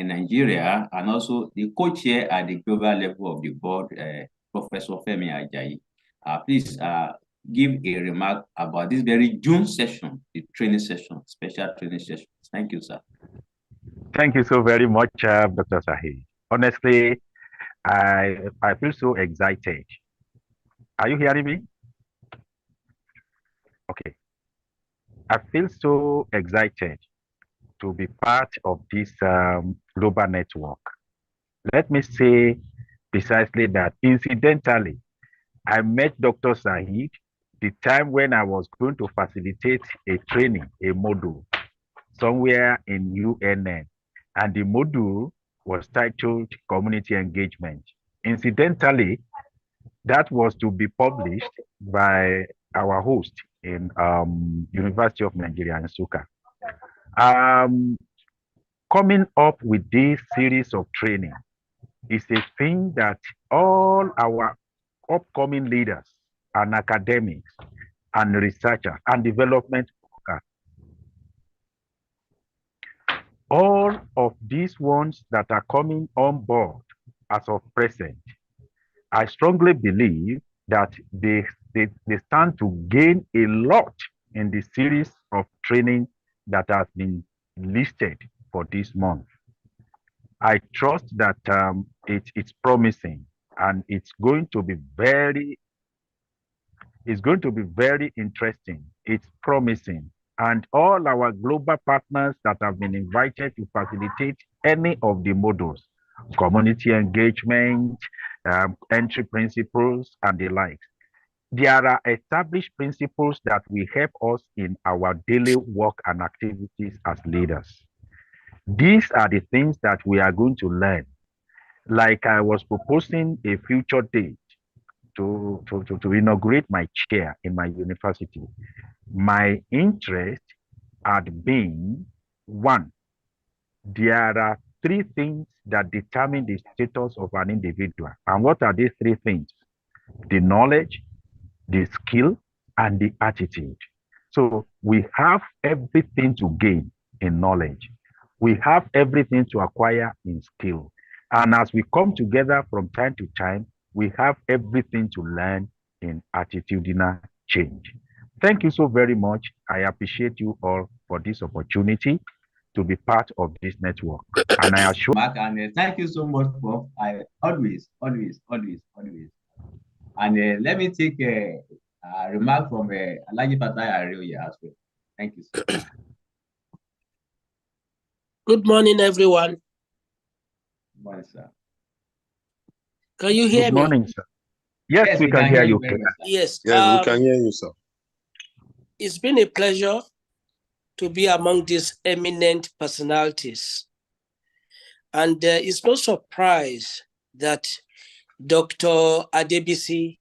in Nigeria, and also the co-chair at the global level of the board, Professor Femi Ajayi. Please give a remark about this very June session, the training session, special training session. Thank you, sir. Thank you so very much, Dr. Sahi. Honestly, I feel so excited. Are you hearing me? Okay. I feel so excited to be part of this global network. Let me say precisely that incidentally, I met Dr. Saeed the time when I was going to facilitate a training, a module, somewhere in UNN. And the module was titled Community Engagement. Incidentally, that was to be published by our host in University of Nigeria in Nsukka. Coming up with this series of training is a thing that all our upcoming leaders and academics and researchers and development workers, all of these ones that are coming on board as of present, I strongly believe that they stand to gain a lot in the series of training that has been listed for this month. I trust that it's promising, and it's going to be very interesting. It's promising. And all our global partners that have been invited to facilitate any of the modules, community engagement, entry principles, and the likes. There are established principles that will help us in our daily work and activities as leaders. These are the things that we are going to learn. Like I was proposing a future date to inaugurate my chair in my university. My interest had been, one, there are three things that determine the status of an individual. And what are these three things? The knowledge, the skill, and the attitude. So we have everything to gain in knowledge. We have everything to acquire in skill. And as we come together from time to time, we have everything to learn in attitudinal change. Thank you so very much. I appreciate you all for this opportunity to be part of this network. And I assure Mark, and thank you so much, Prof. I always. And let me take a remark from Alhaji Fatai Areoye as well. Thank you, sir. Good morning, everyone. Good morning, sir. Can you hear me? Good morning, sir. Yes, we can hear you. Yes. Yes, we can hear you, sir. It's been a pleasure to be among these eminent personalities. And it's no surprise that Dr. Adebisi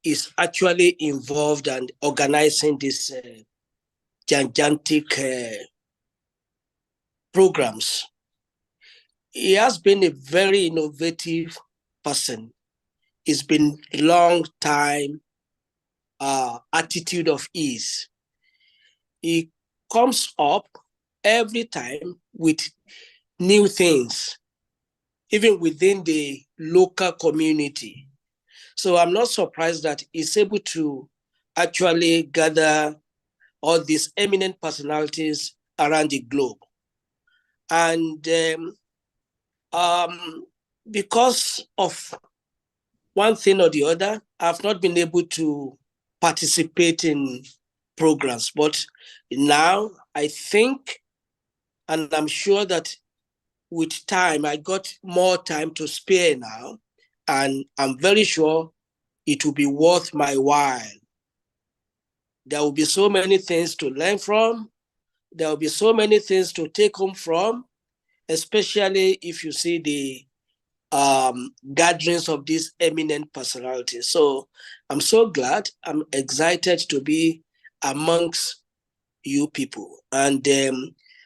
is actually involved and organizing this gigantic programs. He has been a very innovative person. It's been a long time attitude of ease. He comes up every time with new things, even within the local community. So I'm not surprised that he's able to actually gather all these eminent personalities around the globe. And because of one thing or the other, I've not been able to participate in programs. But now I think, and I'm sure that with time, I got more time to spare now, and I'm very sure it will be worth my while. There will be so many things to learn from. There will be so many things to take home from, especially if you see the gatherings of these eminent personalities. So I'm so glad, I'm excited to be amongst you people. And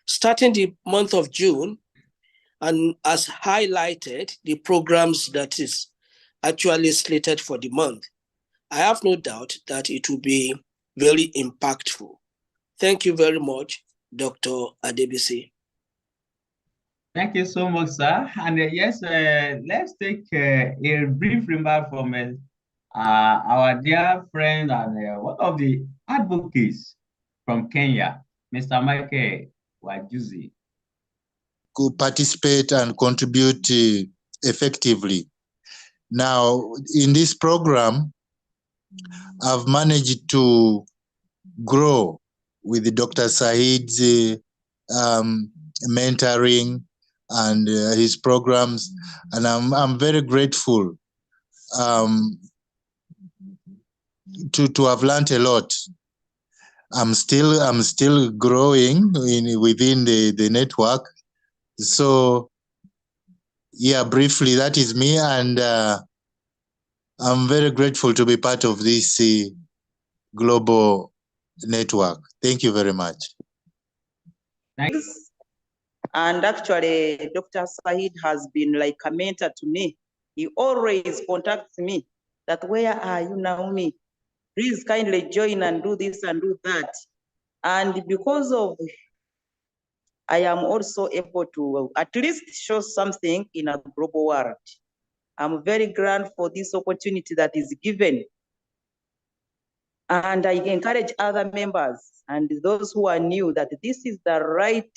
starting the month of June, and as highlighted, the programs that is actually slated for the month, I have no doubt that it will be very impactful. Thank you very much, Dr. Adebisi. Thank you so much, sir. And yes, let's take a brief remark from our dear friend and one of the advocates from Kenya, Mr. Michael Wajuzi. Could participate and contribute effectively. Now, in this program, I've managed to grow with Dr. Said's mentoring and his programs, and I'm very grateful to have learned a lot. I'm still growing within the network. So yeah, briefly, that is me, and I'm very grateful to be part of this global network. Thank you very much. Thanks. And actually, Dr. Said has been like a mentor to me. He always contacts me that, where are you, Naomi? Please kindly join and do this and do that. And because of, I am also able to at least show something in a global world. I'm very glad for this opportunity that is given. And I encourage other members and those who are new that this is the right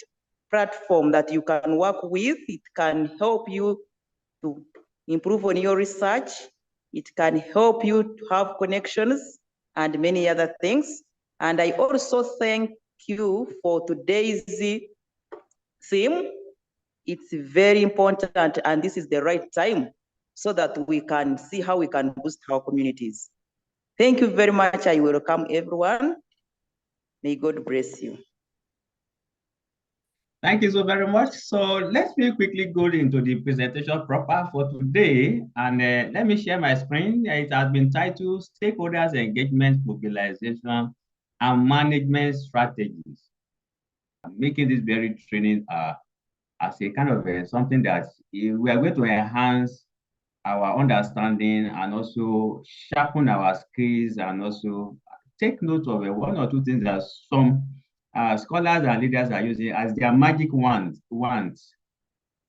platform that you can work with. It can help you to improve on your research. It can help you to have connections and many other things. And I also thank you for today's theme. It's very important, and this is the right time so that we can see how we can boost our communities. Thank you very much. I welcome everyone. May God bless you. Thank you so very much. So let me quickly go into the presentation proper for today. And let me share my screen. It has been titled Stakeholders Engagement, Mobilization, and Management Strategies. I'm making this very training as a kind of something that we are going to enhance our understanding and also sharpen our skills and also take note of one or two things that some scholars and leaders are using as their magic wands.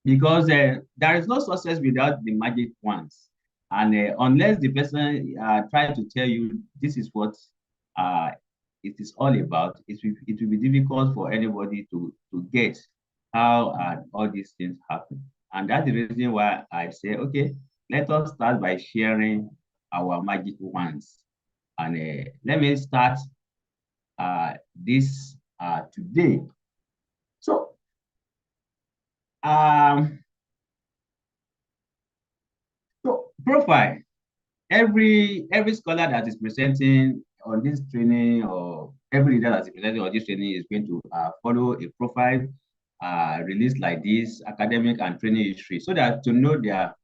Because there is no success without the magic wands. And unless the person tries to tell you this is what it is all about, it will be difficult for anybody to get how all these things happen. And that's the reason why I say, okay, let us start by sharing our magic wands. And let me start this today. So, profile. Every scholar that is presenting on this training, or every leader that is presenting on this training, is going to follow a profile released like this, academic and training history, so that to know their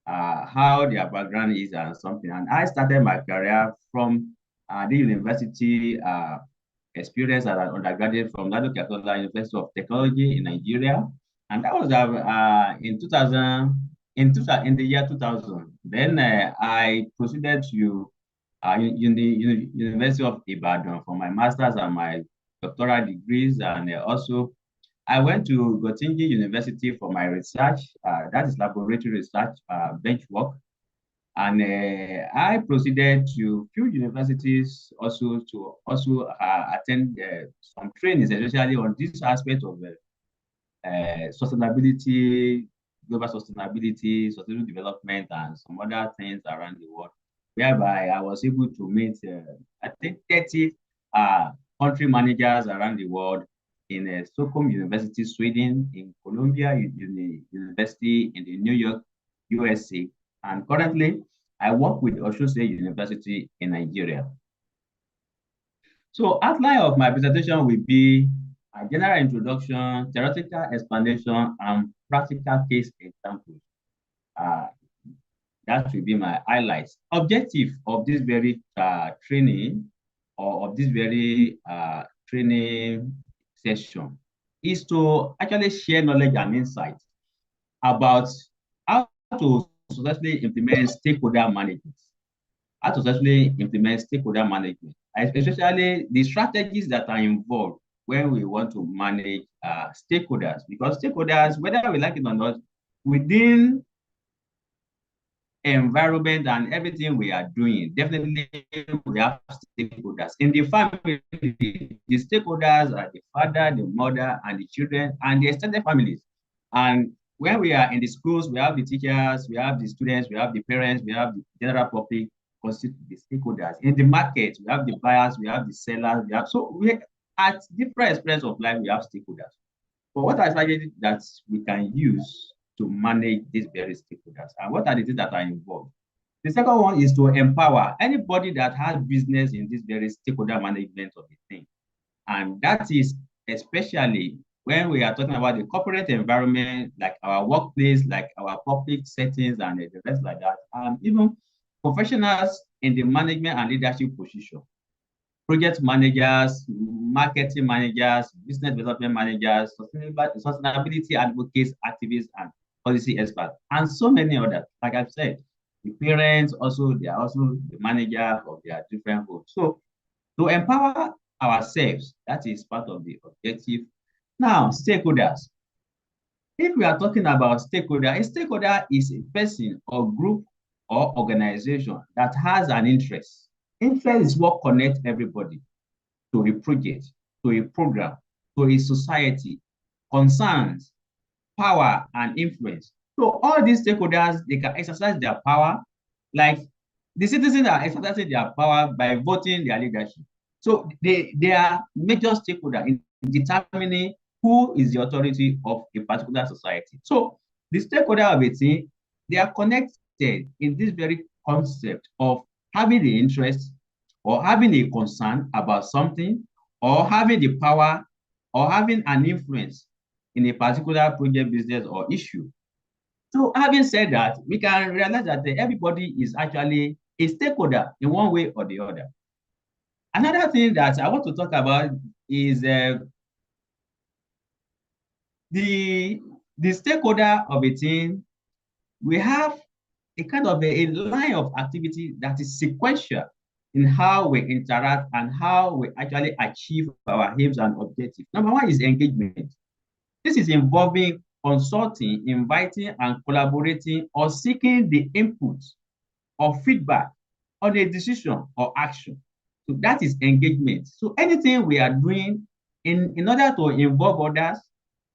how their background is and something. And I started my career from the university experience as an undergraduate from Nadu University of Technology in Nigeria, and that was in 2000. In the year 2000, then I proceeded to University of Ibadan for my master's and my doctoral degrees, and also I went to Gotingi University for my research, that is laboratory research, bench work. And I proceeded to few universities also to attend some trainings, especially on this aspect of sustainability, global sustainability, sustainable development, and some other things around the world, whereby I was able to meet, I think, 30 country managers around the world in Stockholm University, Sweden, in Columbia University in the New York, USA, and currently I work with Osun State University in Nigeria. So outline of my presentation will be a general introduction, theoretical explanation, and practical case examples. That will be my highlights. Objective of this very training, or of this very training session, is to actually share knowledge and insights about how to successfully implement stakeholder management. How to successfully implement stakeholder management, especially the strategies that are involved when we want to manage stakeholders, because stakeholders, whether we like it or not, within environment and everything we are doing, definitely we have stakeholders. In the family, the stakeholders are the father, the mother, and the children, and the extended families. And when we are in the schools, we have the teachers, we have the students, we have the parents, we have the general public, constitute the stakeholders. In the market, we have the buyers, we have the sellers, we at different experience of life, we have stakeholders. But what are strategies that we can use to manage these various stakeholders, and what are the things that are involved? The second one is to empower anybody that has business in this very stakeholder management of the thing. And that is especially when we are talking about the corporate environment, like our workplace, like our public settings and the rest like that, and even professionals in the management and leadership position. Project managers, marketing managers, business development managers, sustainability advocates, activists, and policy experts, and so many others. Like I've said, the parents also, they are also the manager of their different roles. So to empower ourselves, that is part of the objective. Now, stakeholders. If we are talking about stakeholder, a stakeholder is a person or group or organization that has an interest. Interest is what connects everybody to a project, to a program, to a society, concerns, power, and influence. So all these stakeholders, they can exercise their power, like the citizens are exercising their power by voting their leadership. So they are major stakeholders in determining who is the authority of a particular society. So the stakeholder of a team, they are connected in this very concept of having the interest or having a concern about something or having the power or having an influence in a particular project, business, or issue. So having said that, we can realize that everybody is actually a stakeholder in one way or the other. Another thing that I want to talk about is the stakeholder of a team. We have a kind of a line of activity that is sequential in how we interact and how we actually achieve our aims and objectives. Number one is engagement. This is involving consulting, inviting, and collaborating or seeking the input or feedback on a decision or action. So that is engagement. So anything we are doing in order to involve others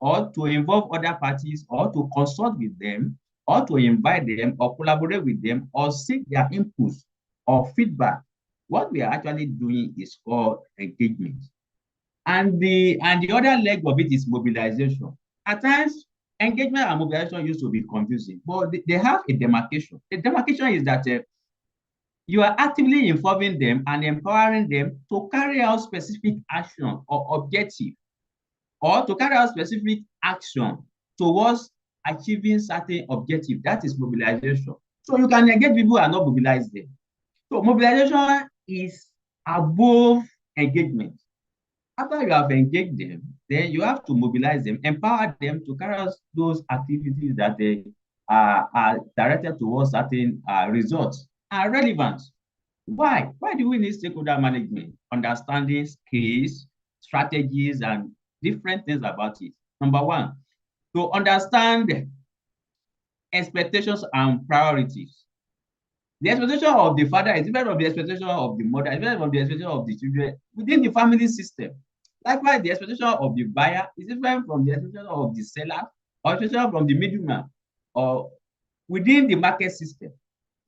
or to involve other parties or to consult with them or to invite them or collaborate with them or seek their inputs or feedback, what we are actually doing is called engagement. And the other leg of it is mobilization. At times, engagement and mobilization used to be confusing, but they have a demarcation. The demarcation is that you are actively involving them and empowering them to carry out specific action or objective, or to carry out specific action towards achieving certain objective. That is mobilization. So you can engage people and not mobilize them. So mobilization is above engagement. After you have engaged them, then you have to mobilize them, empower them to carry out those activities that they are directed towards certain results and relevance. Why? Why do we need stakeholder management? Understanding skills, strategies, and different things about it. Number one, to understand expectations and priorities. The expectation of the father is different from the expectation of the mother, is different from the expectation of the children within the family system. Likewise, the expectation of the buyer is different from the expectation of the seller or expectation from the middleman or within the market system.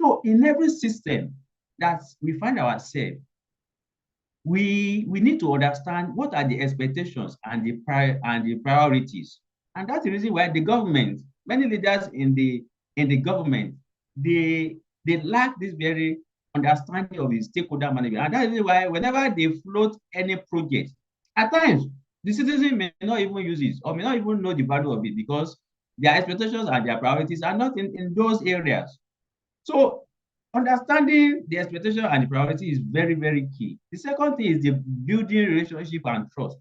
So in every system that we find ourselves, we need to understand what are the expectations and the priorities. And that's the reason why the government, many leaders in the government, they lack this very understanding of the stakeholder management. And that is why whenever they float any project, at times the citizen may not even use it or may not even know the value of it because their expectations and their priorities are not in those areas. So understanding the expectation and the priority is very, very key. The second thing is the building relationship and trust.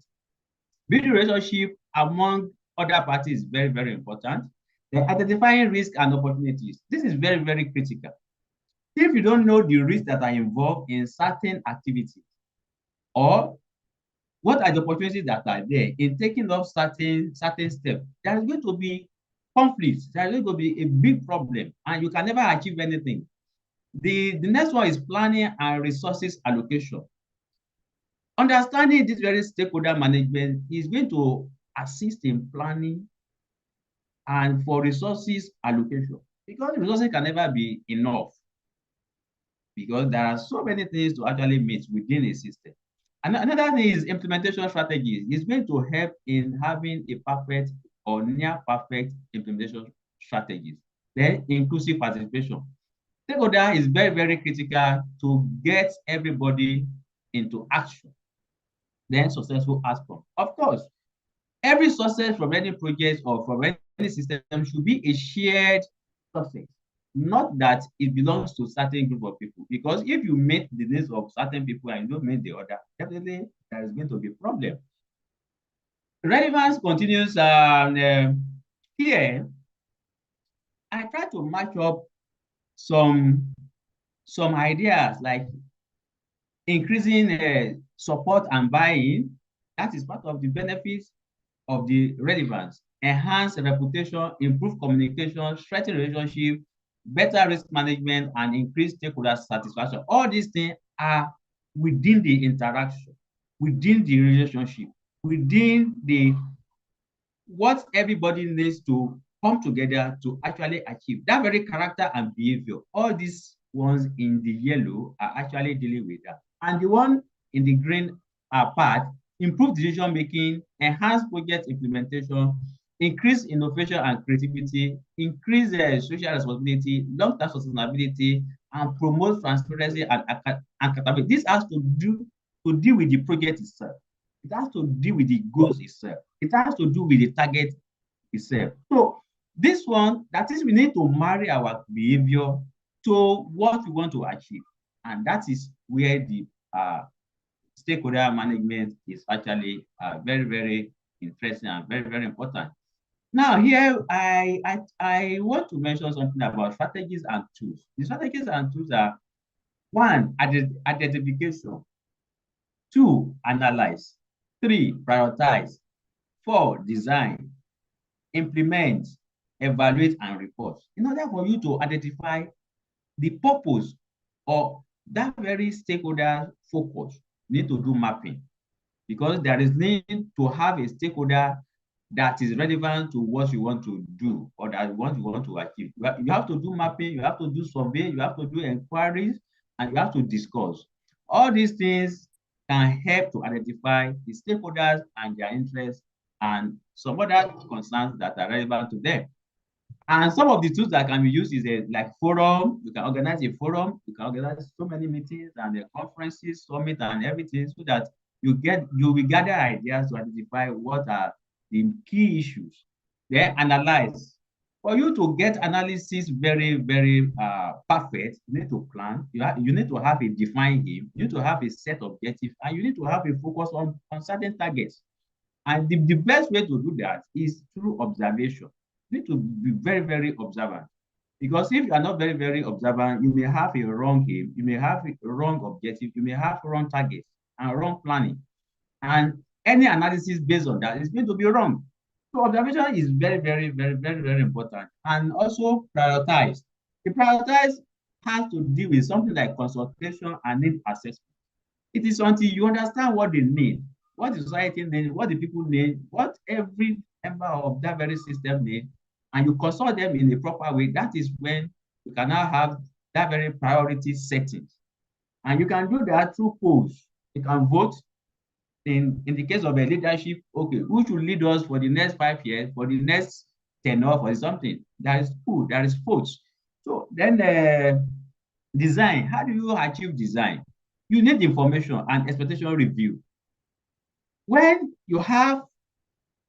Building relationship among other parties is very, very important. Then identifying risk and opportunities. This is very, very critical. If you don't know the risks that are involved in certain activities, or what are the opportunities that are there in taking up certain steps? There is going to be conflicts. There is going to be a big problem, and you can never achieve anything. The next one is planning and resources allocation. Understanding this very stakeholder management is going to assist in planning and for resources allocation, because resources can never be enough, because there are so many things to actually meet within a system. And another thing is implementation strategies. It's going to help in having a perfect or near perfect implementation strategies. Then inclusive participation. Stakeholder is very, very critical to get everybody into action. Then successful outcome. Of course, every success from any project or from any system should be a shared success, not that it belongs to certain group of people. Because if you meet the needs of certain people and you don't meet the other, definitely there is going to be a problem. Relevance continues. Here, I try to match up some ideas like increasing support and buy-in. That is part of the benefits of the relevance. Enhance reputation, improve communication, strengthen relationship, better risk management, and increase stakeholder satisfaction. All these things are within the interaction, within the relationship, within the what everybody needs to come together to actually achieve. That very character and behavior, all these ones in the yellow are actually dealing with that. And the one in the green part, improve decision making, enhance project implementation, increase innovation and creativity, increase social responsibility, long-term sustainability, and promote transparency and accountability. This has to deal with the project itself. It has to deal with the goals itself. It has to do with the target itself. So this one, that is, we need to marry our behavior to what we want to achieve. And that is where the stakeholder management is actually very, very interesting and very, very important. Now, here I want to mention something about strategies and tools. The strategies and tools are: one, identification; two, analyze; three, prioritize; four, design; implement; evaluate, and report. In order for you to identify the purpose of that very stakeholder focus, you need to do mapping, because there is need to have a stakeholder that is relevant to what you want to do or that what you want to achieve. You have to do mapping, you have to do survey, you have to do inquiries, and you have to discuss. All these things can help to identify the stakeholders and their interests and some other concerns that are relevant to them. And some of the tools that can be used is like forum. You can organize a forum. You can organize so many meetings and the conferences, summit, and everything, so that you will gather ideas to identify what are the key issues. Then analyze. For you to get analysis very, very perfect, you need to plan. You need to have a defined aim. You need to have a set objective, and you need to have a focus on certain targets. And the best way to do that is through observation. You need to be very, very observant. Because if you are not very, very observant, you may have a wrong aim, you may have a wrong objective, you may have wrong targets and wrong planning. And any analysis based on that is going to be wrong. So observation is very, very, very, very, very important. And also prioritize. The prioritize has to deal with something like consultation and need assessment. It is until you understand what they need, what the society needs, what the people need, what every member of that very system needs, and you consult them in a proper way, that is when you can now have that very priority settings. And you can do that through polls. You can vote in the case of a leadership, okay, who should lead us for the next 5 years, for the next 10 or for something. There is poll, there is votes. So then design, how do you achieve design? You need information and expectation review. When you have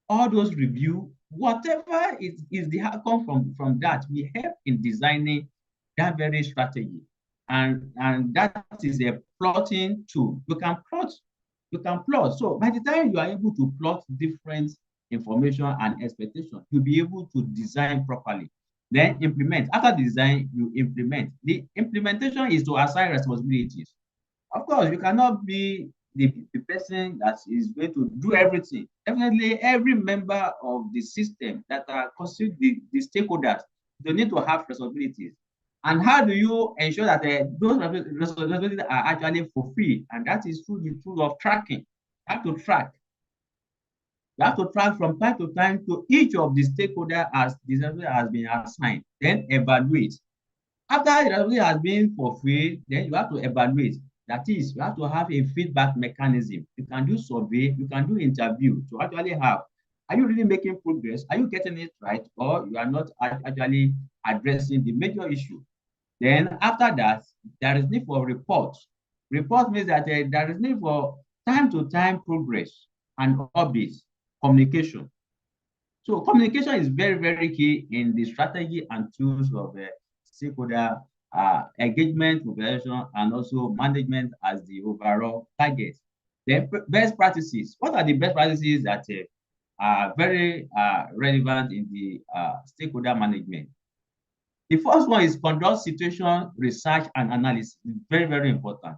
all those review, whatever is the outcome from that will help in designing that very strategy. And that is a plotting tool. You can plot. So by the time you are able to plot different information and expectation, you'll be able to design properly. Then implement. After the design, you implement. The implementation is to assign responsibilities. Of course, you cannot be the person that is going to do everything. Definitely, every member of the system that are considered the stakeholders, they need to have responsibilities. And how do you ensure that those responsibilities are actually fulfilled? And that is through the tool of tracking. You have to track. You have to track from time to time to each of the stakeholders as the responsibility has been assigned, then evaluate. After the responsibility has been fulfilled, then you have to evaluate. That is, you have to have a feedback mechanism. You can do survey, you can do interview to actually have, are you really making progress? Are you getting it right? Or you are not actually addressing the major issue? Then after that, there is need for report. Report means that there is need for time to time progress and updates, communication. So communication is very, very key in the strategy and tools of stakeholder engagement, mobilization, and also management as the overall target. Then best practices. What are the best practices that are very relevant in the stakeholder management? The first one is conduct situation research and analysis. It's very, very important.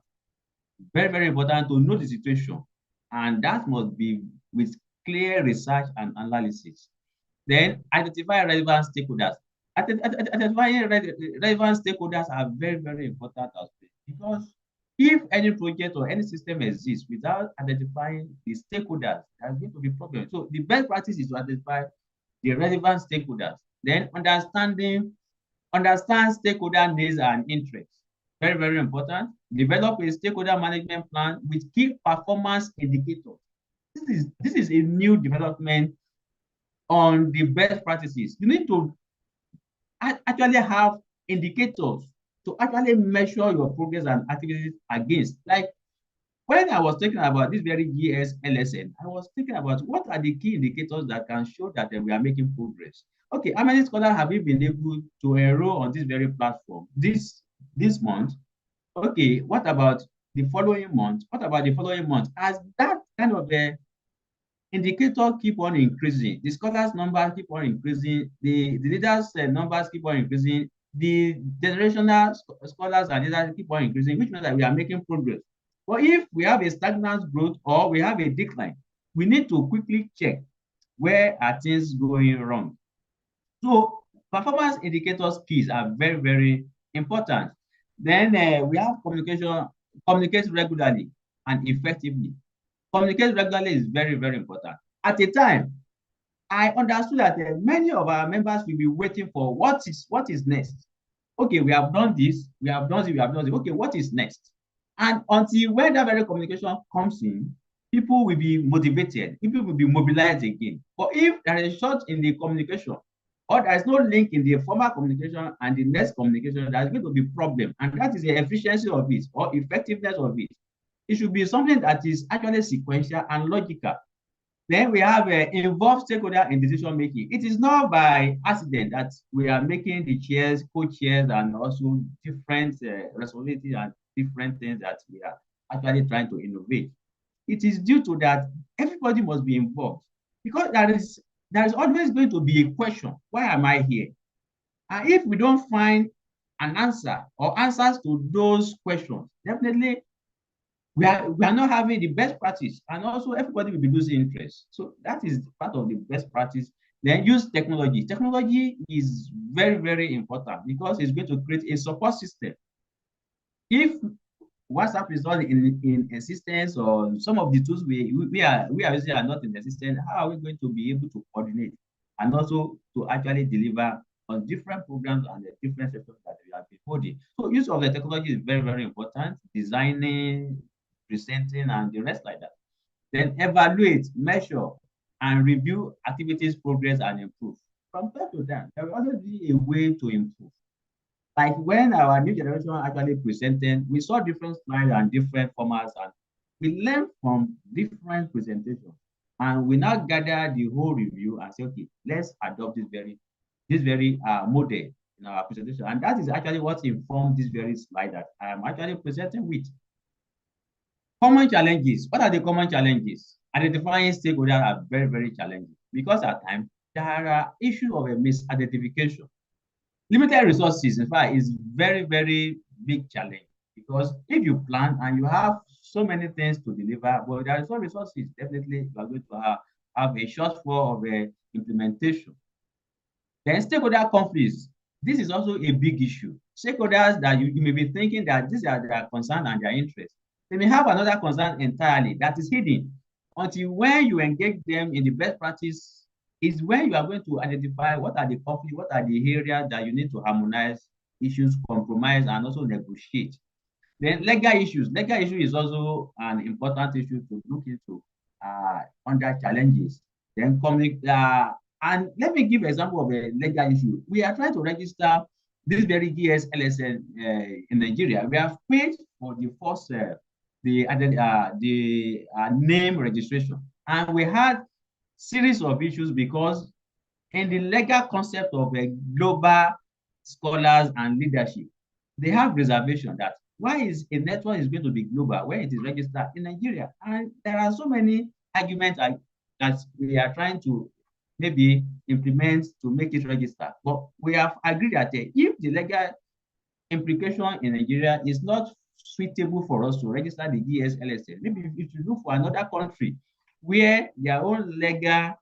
Very, very important to know the situation. And that must be with clear research and analysis. Then identify relevant stakeholders. Identifying relevant stakeholders are very, very important aspect, because if any project or any system exists without identifying the stakeholders, there's going to be problem. So the best practice is to identify the relevant stakeholders. Then understand stakeholder needs and interests. Very, very important. Develop a stakeholder management plan with key performance indicators. This is a new development on the best practices. You need to actually have indicators to actually measure your progress and activities against. Like when I was thinking about this very GSLSN, I was thinking about what are the key indicators that can show that we are making progress. Okay, how many scholars have we been able to enroll on this very platform this month? Okay, what about the following month? What about the following month? As that kind of a indicator keep on increasing, the scholars number keep on increasing, the leaders numbers keep on increasing, the generational scholars and leaders keep on increasing, which means that we are making progress. But if we have a stagnant growth or we have a decline, we need to quickly check where are things going wrong. So performance indicators keys are very, very important. Then we have communication, communicate regularly and effectively. Communicate regularly is very, very important. At a time, I understood that many of our members will be waiting for what is next. Okay, we have done this, we have done this, we have done this. Okay, what is next? And until when that very communication comes in, people will be motivated, people will be mobilized again. But if there is short in the communication, or there is no link in the former communication and the next communication, there is going to be problem. And that is the efficiency of it or effectiveness of it. It should be something that is actually sequential and logical. Then we have involved stakeholder in decision making. It is not by accident that we are making the chairs, co-chairs, and also different responsibilities and different things that we are actually trying to innovate. It is due to that everybody must be involved, because there is always going to be a question: why am I here? And if we don't find an answer or answers to those questions, definitely we are not having the best practice, and also everybody will be losing interest. So that is part of the best practice. Then use technology. Technology is very, very important because it's going to create a support system. If WhatsApp is not in existence, or some of the tools we are using are not in existence, how are we going to be able to coordinate and also to actually deliver on different programs and the different sectors that we have been holding? So use of the technology is very, very important. Designing, presenting, and the rest like that. Then evaluate, measure, and review activities, progress, and improve. From time to time, there will always be a way to improve. Like when our new generation actually presented, we saw different slides and different formats, and we learned from different presentations. And we now gather the whole review and say, okay, let's adopt this very model in our presentation. And that is actually what informed this very slide that I am actually presenting with. Common challenges. What are the common challenges? Identifying stakeholders are very, very challenging, because at times there are issues of a misidentification. Limited resources, in fact, is very, very big challenge. Because if you plan and you have so many things to deliver, but there is no resources, definitely you are going to have a shortfall of implementation. Then stakeholder conflicts. This is also a big issue. Stakeholders that you may be thinking that these are their concern and their interest. They may have another concern entirely that is hidden until when you engage them in the best practice is when you are going to identify what are the conflicts, what are the areas that you need to harmonize issues, compromise, and also negotiate. Then legal issues. Legal issue is also an important issue to look into under challenges. Then and let me give an example of a legal issue. We are trying to register this very GS LSN in Nigeria. We have paid for the first name registration, and we had series of issues because in the legal concept of global scholars and leadership, they have reservation that why is a network is going to be global when it is registered in Nigeria? And there are so many arguments that we are trying to maybe implement to make it register. But we have agreed that if the legal implication in Nigeria is not suitable for us to register the GSLSL, maybe if you look for another country where their own legal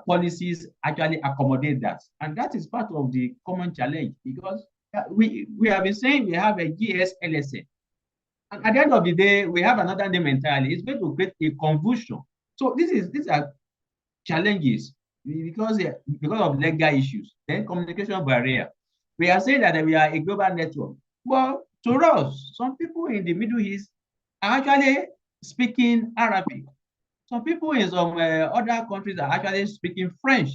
policies actually accommodate that. And that is part of the common challenge because we have been saying we have a GSLSL. And at the end of the day, we have another name entirely. It's going to create a confusion. So these are challenges because of legal issues. Then communication barrier. We are saying that we are a global network. Well, to us, some people in the Middle East are actually speaking Arabic. Some people in some other countries are actually speaking French.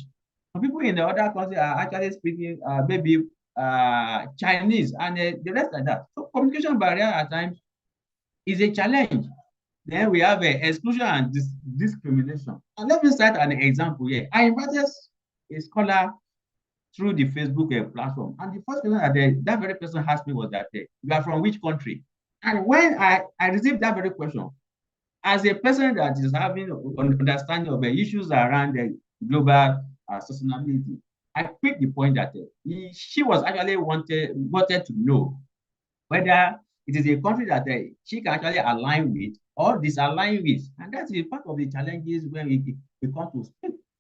Some people in the other countries are actually speaking maybe Chinese and the rest like that. So communication barrier at times is a challenge. Then we have exclusion and discrimination. And let me cite an example here. I invited a scholar through the Facebook platform. And the first question that very person asked me was that, you are from which country? And when I received that very question, as a person that is having understanding of the issues around the global sustainability, I picked the point that she was actually wanted to know whether it is a country that she can actually align with or disalign with. And that is part of the challenges when we come to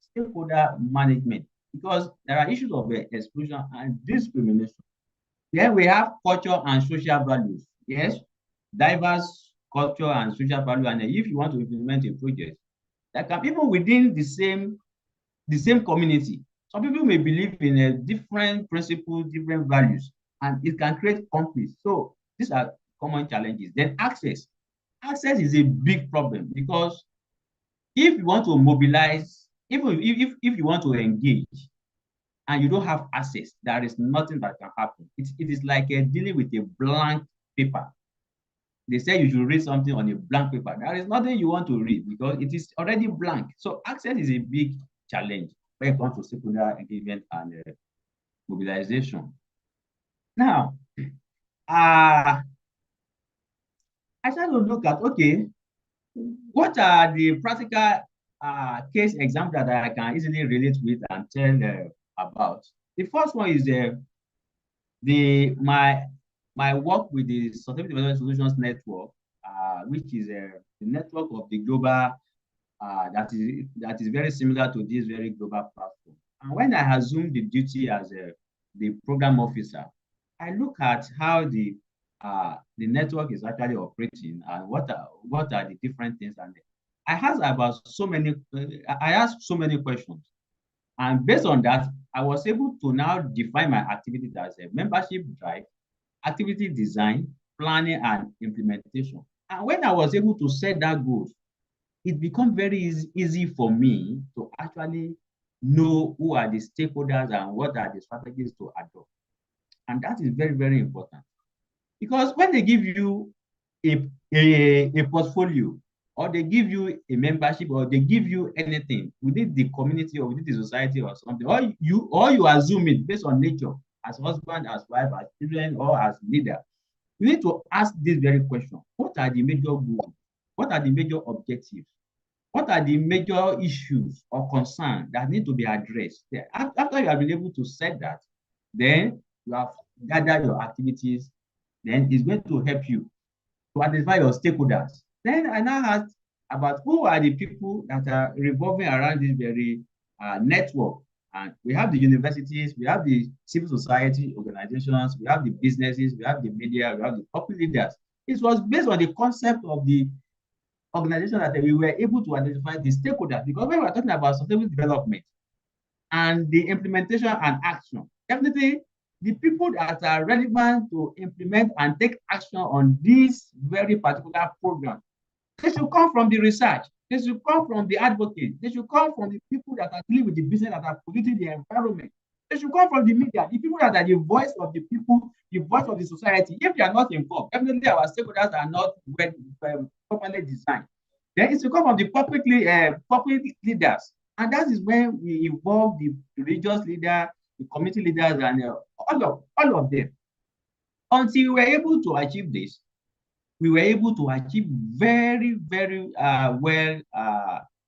stakeholder management, because there are issues of exclusion and discrimination. Then we have culture and social values. Yes, diverse culture and social value. And if you want to implement a project, that can even within the same community, some people may believe in a different principles, different values, and it can create conflict. So these are common challenges. Then access. Access is a big problem because if you want to mobilize, even if you want to engage and you don't have access, there is nothing that can happen. It is like dealing with a blank paper. They say you should read something on a blank paper. There is nothing you want to read because it is already blank. So access is a big challenge when it comes to stakeholder engagement and mobilization. Now, I try to look at, okay, what are the practical case examples that I can easily relate with and tell about? The first one is my work with the Sustainable Development Solutions Network, which is the network of the global that is very similar to this very global platform. And when I assumed the duty as the program officer, I look at how the network is actually operating and what are the different things. And I asked so many questions. And based on that, I was able to now define my activity as a membership drive, activity design, planning, and implementation. And when I was able to set that goal, it becomes very easy for me to actually know who are the stakeholders and what are the strategies to adopt. And that is very, very important. Because when they give you a portfolio, or they give you a membership, or they give you anything within the community or within the society or something, or you assume it based on nature, as husband, as wife, as children, or as leader, you need to ask this very question. What are the major goals? What are the major objectives? What are the major issues or concerns that need to be addressed? After you have been able to set that, then you have gathered your activities then it's going to help you to identify your stakeholders. Then I now asked about who are the people that are revolving around this very network. And we have the universities, we have the civil society organizations, we have the businesses, we have the media, we have the corporate leaders. It was based on the concept of the organization that we were able to identify the stakeholders, because when we're talking about sustainable development and the implementation and action, definitely the people that are relevant to implement and take action on this very particular program, they should come from the research, they should come from the advocates, they should come from the people that are dealing with the business, that are polluting the environment. They should come from the media, the people that are the voice of the people, the voice of the society. If they are not involved, definitely our stakeholders are not properly designed. Then it's to come from the public leaders. And that is when we involve the religious leader, the community leaders, and all of them. Until we were able to achieve this, we were able to achieve very, very well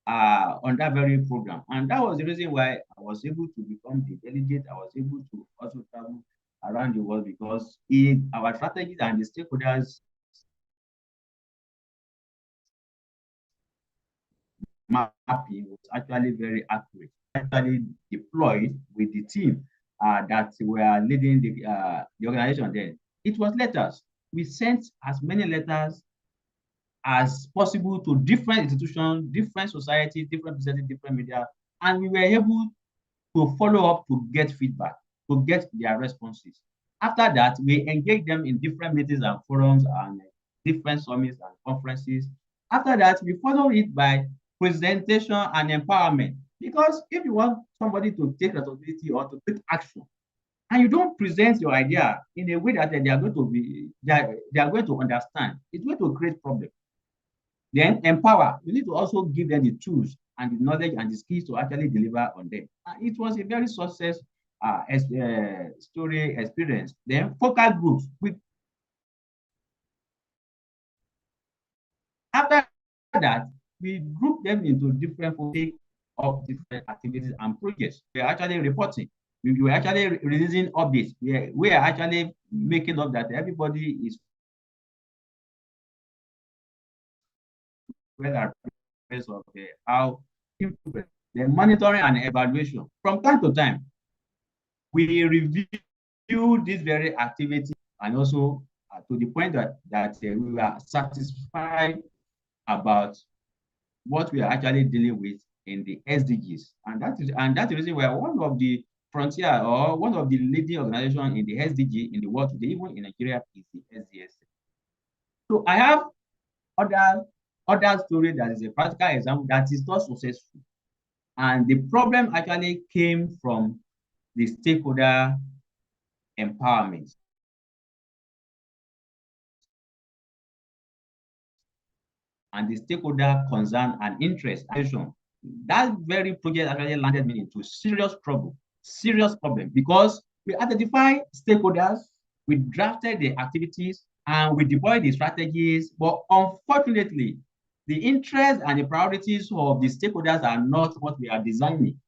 on that very program. And that was the reason why I was able to become the delegate. I was able to also travel around the world, because our strategies and the stakeholders mapping was actually very accurate, actually deployed with the team that were leading the organization then. It was letters. We sent as many letters as possible to different institutions, different societies, different businesses, different media, and we were able to follow up to get feedback, to get their responses. After that, we engaged them in different meetings and forums and different summits and conferences. After that, we follow it by presentation and empowerment. Because if you want somebody to take responsibility or to take action, and you don't present your idea in a way that they are going to understand, it's going to create problems. Then empower. You need to also give them the tools and the knowledge and the skills to actually deliver on them. And it was a very success story experience. Then focal groups. After that, we group them into different of different activities and projects. We are actually reporting. We were actually releasing updates. We are actually making up that everybody is well of how the monitoring and evaluation. From time to time, we review this very activity, and also to the point that we are satisfied about what we are actually dealing with in the SDGs. And that's the reason why one of the frontier or one of the leading organizations in the SDG in the world today, even in Nigeria, is the SDS. So I have other story that is a practical example that is not successful. And the problem actually came from the stakeholder empowerment. And the stakeholder concern and interest. That very project actually landed me into serious trouble, serious problem, because we identified stakeholders, we drafted the activities, and we deployed the strategies. But unfortunately, the interests and the priorities of the stakeholders are not what we are designing.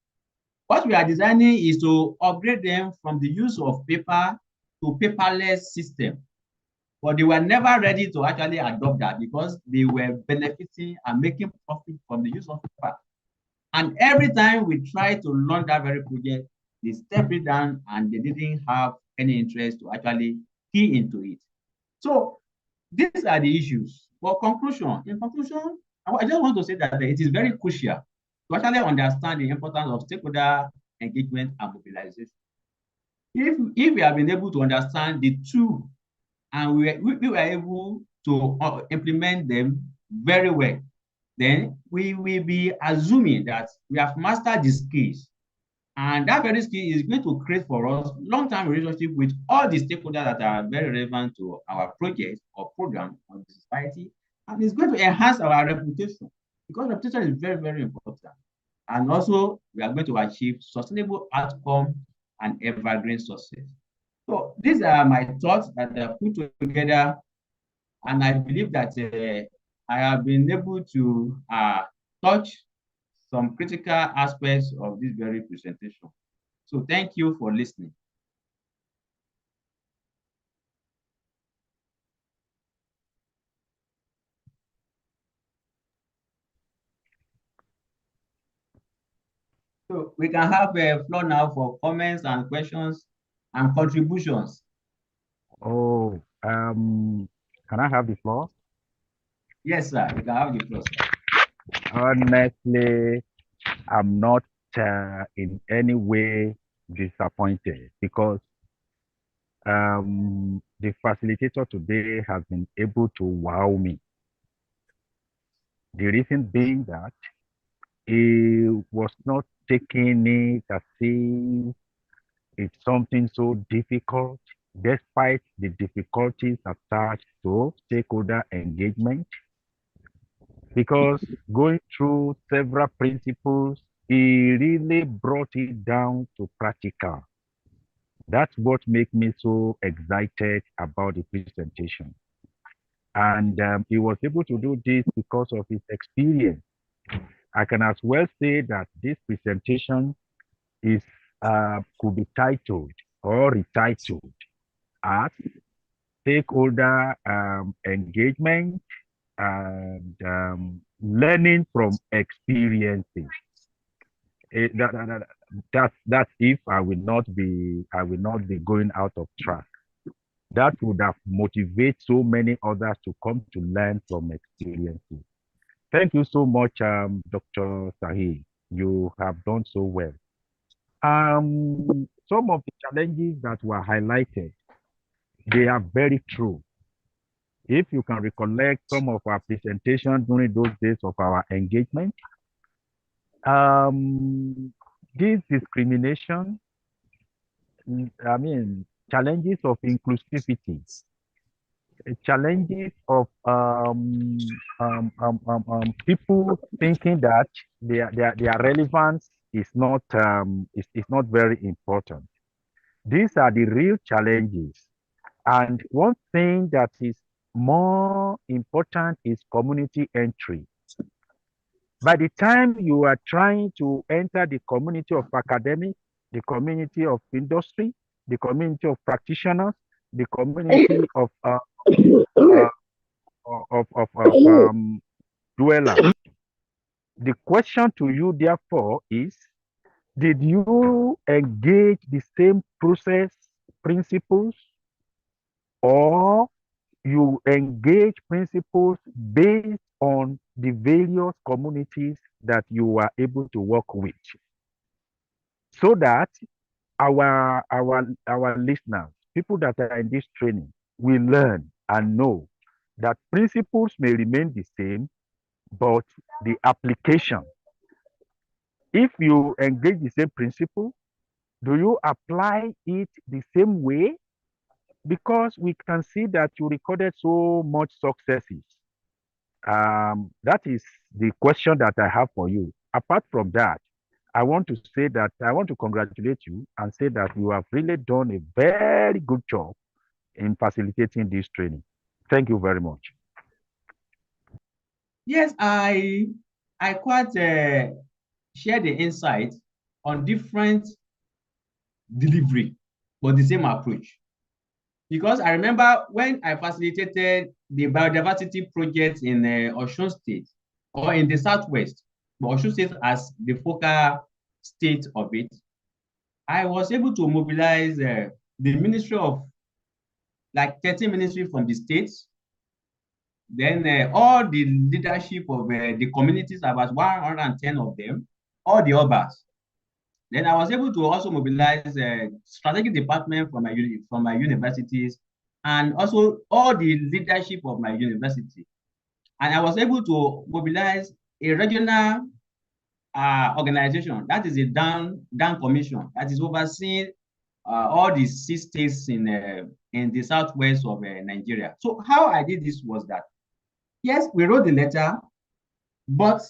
What we are designing is to upgrade them from the use of paper to paperless system. But they were never ready to actually adopt that, because they were benefiting and making profit from the use of paper. And every time we tried to launch that very project, they stepped it down and they didn't have any interest to actually key into it. So these are the issues. In conclusion, I just want to say that it is very crucial to actually understand the importance of stakeholder engagement and mobilization. If we have been able to understand the two, and we were able to implement them very well, then we will be assuming that we have mastered the skills. And that very skill is going to create for us long-term relationship with all the stakeholders that are very relevant to our project or program or the society. And it's going to enhance our reputation, because reputation is very, very important. And also, we are going to achieve sustainable outcome and evergreen success. So these are my thoughts that I put together, and I believe that I have been able to touch some critical aspects of this very presentation. So thank you for listening. So we can have a floor now for comments and questions and contributions. Oh, can I have the floor? Yes, sir. You can have the floor, sir. Honestly, I'm not in any way disappointed because the facilitator today has been able to wow me. The reason being that he was not taking it as if it's something so difficult, despite the difficulties attached to stakeholder engagement, because going through several principles, he really brought it down to practical. That's what makes me so excited about the presentation. And he was able to do this because of his experience. I can as well say that this presentation is could be titled or retitled as stakeholder engagement and learning from experiences. That's if I will not be going out of track. That would have motivated so many others to come to learn from experiences. Thank you so much, Dr. Sahih. You have done so well. Some of the challenges that were highlighted, they are very true. If you can recollect some of our presentations during those days of our engagement, this discrimination, challenges of inclusivity, challenges of people thinking that their relevance is not very important. These are the real challenges. And one thing that is more important is community entry. By the time you are trying to enter the community of academics, the community of industry, the community of practitioners, the community of dwellers, the question to you, therefore, is: did you engage the same process principles, or you engage principles based on the various communities that you are able to work with, so that our listeners, people that are in this training, will learn and know that principles may remain the same, but the application, if you engage the same principle, do you apply it the same way? Because we can see that you recorded so much successes. That is the question that I have for you. Apart from that, I want to say that I want to congratulate you and say that you have really done a very good job in facilitating this training. Thank you very much. Yes, I quite share the insight on different delivery, but the same approach. Because I remember when I facilitated the biodiversity project in Osun State, or in the Southwest, but Osun State as the focal state of it, I was able to mobilize the ministry of like 13 ministries from the states, then all the leadership of the communities, about 110 of them, all the others. Then I was able to also mobilize strategic department from my universities, and also all the leadership of my university. And I was able to mobilize a regional organization, that is a down commission, that is overseeing all the 6 states in the southwest of Nigeria. So how I did this was that, yes, we wrote the letter, but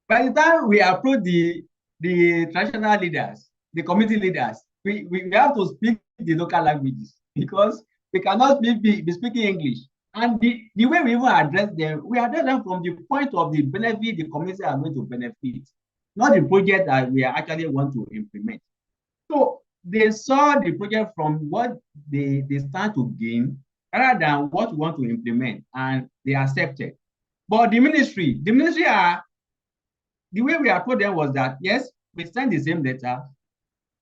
by the time we approach the traditional leaders, the community leaders, we have to speak the local languages, because we cannot be speaking English. And the way we even address them, we address them from the point of the benefit the community are going to benefit, not the project that we actually want to implement. So they saw the project from what they stand to gain rather than what we want to implement, and they accepted. But the ministry are, the way we approached them was that, yes, we sent the same letter,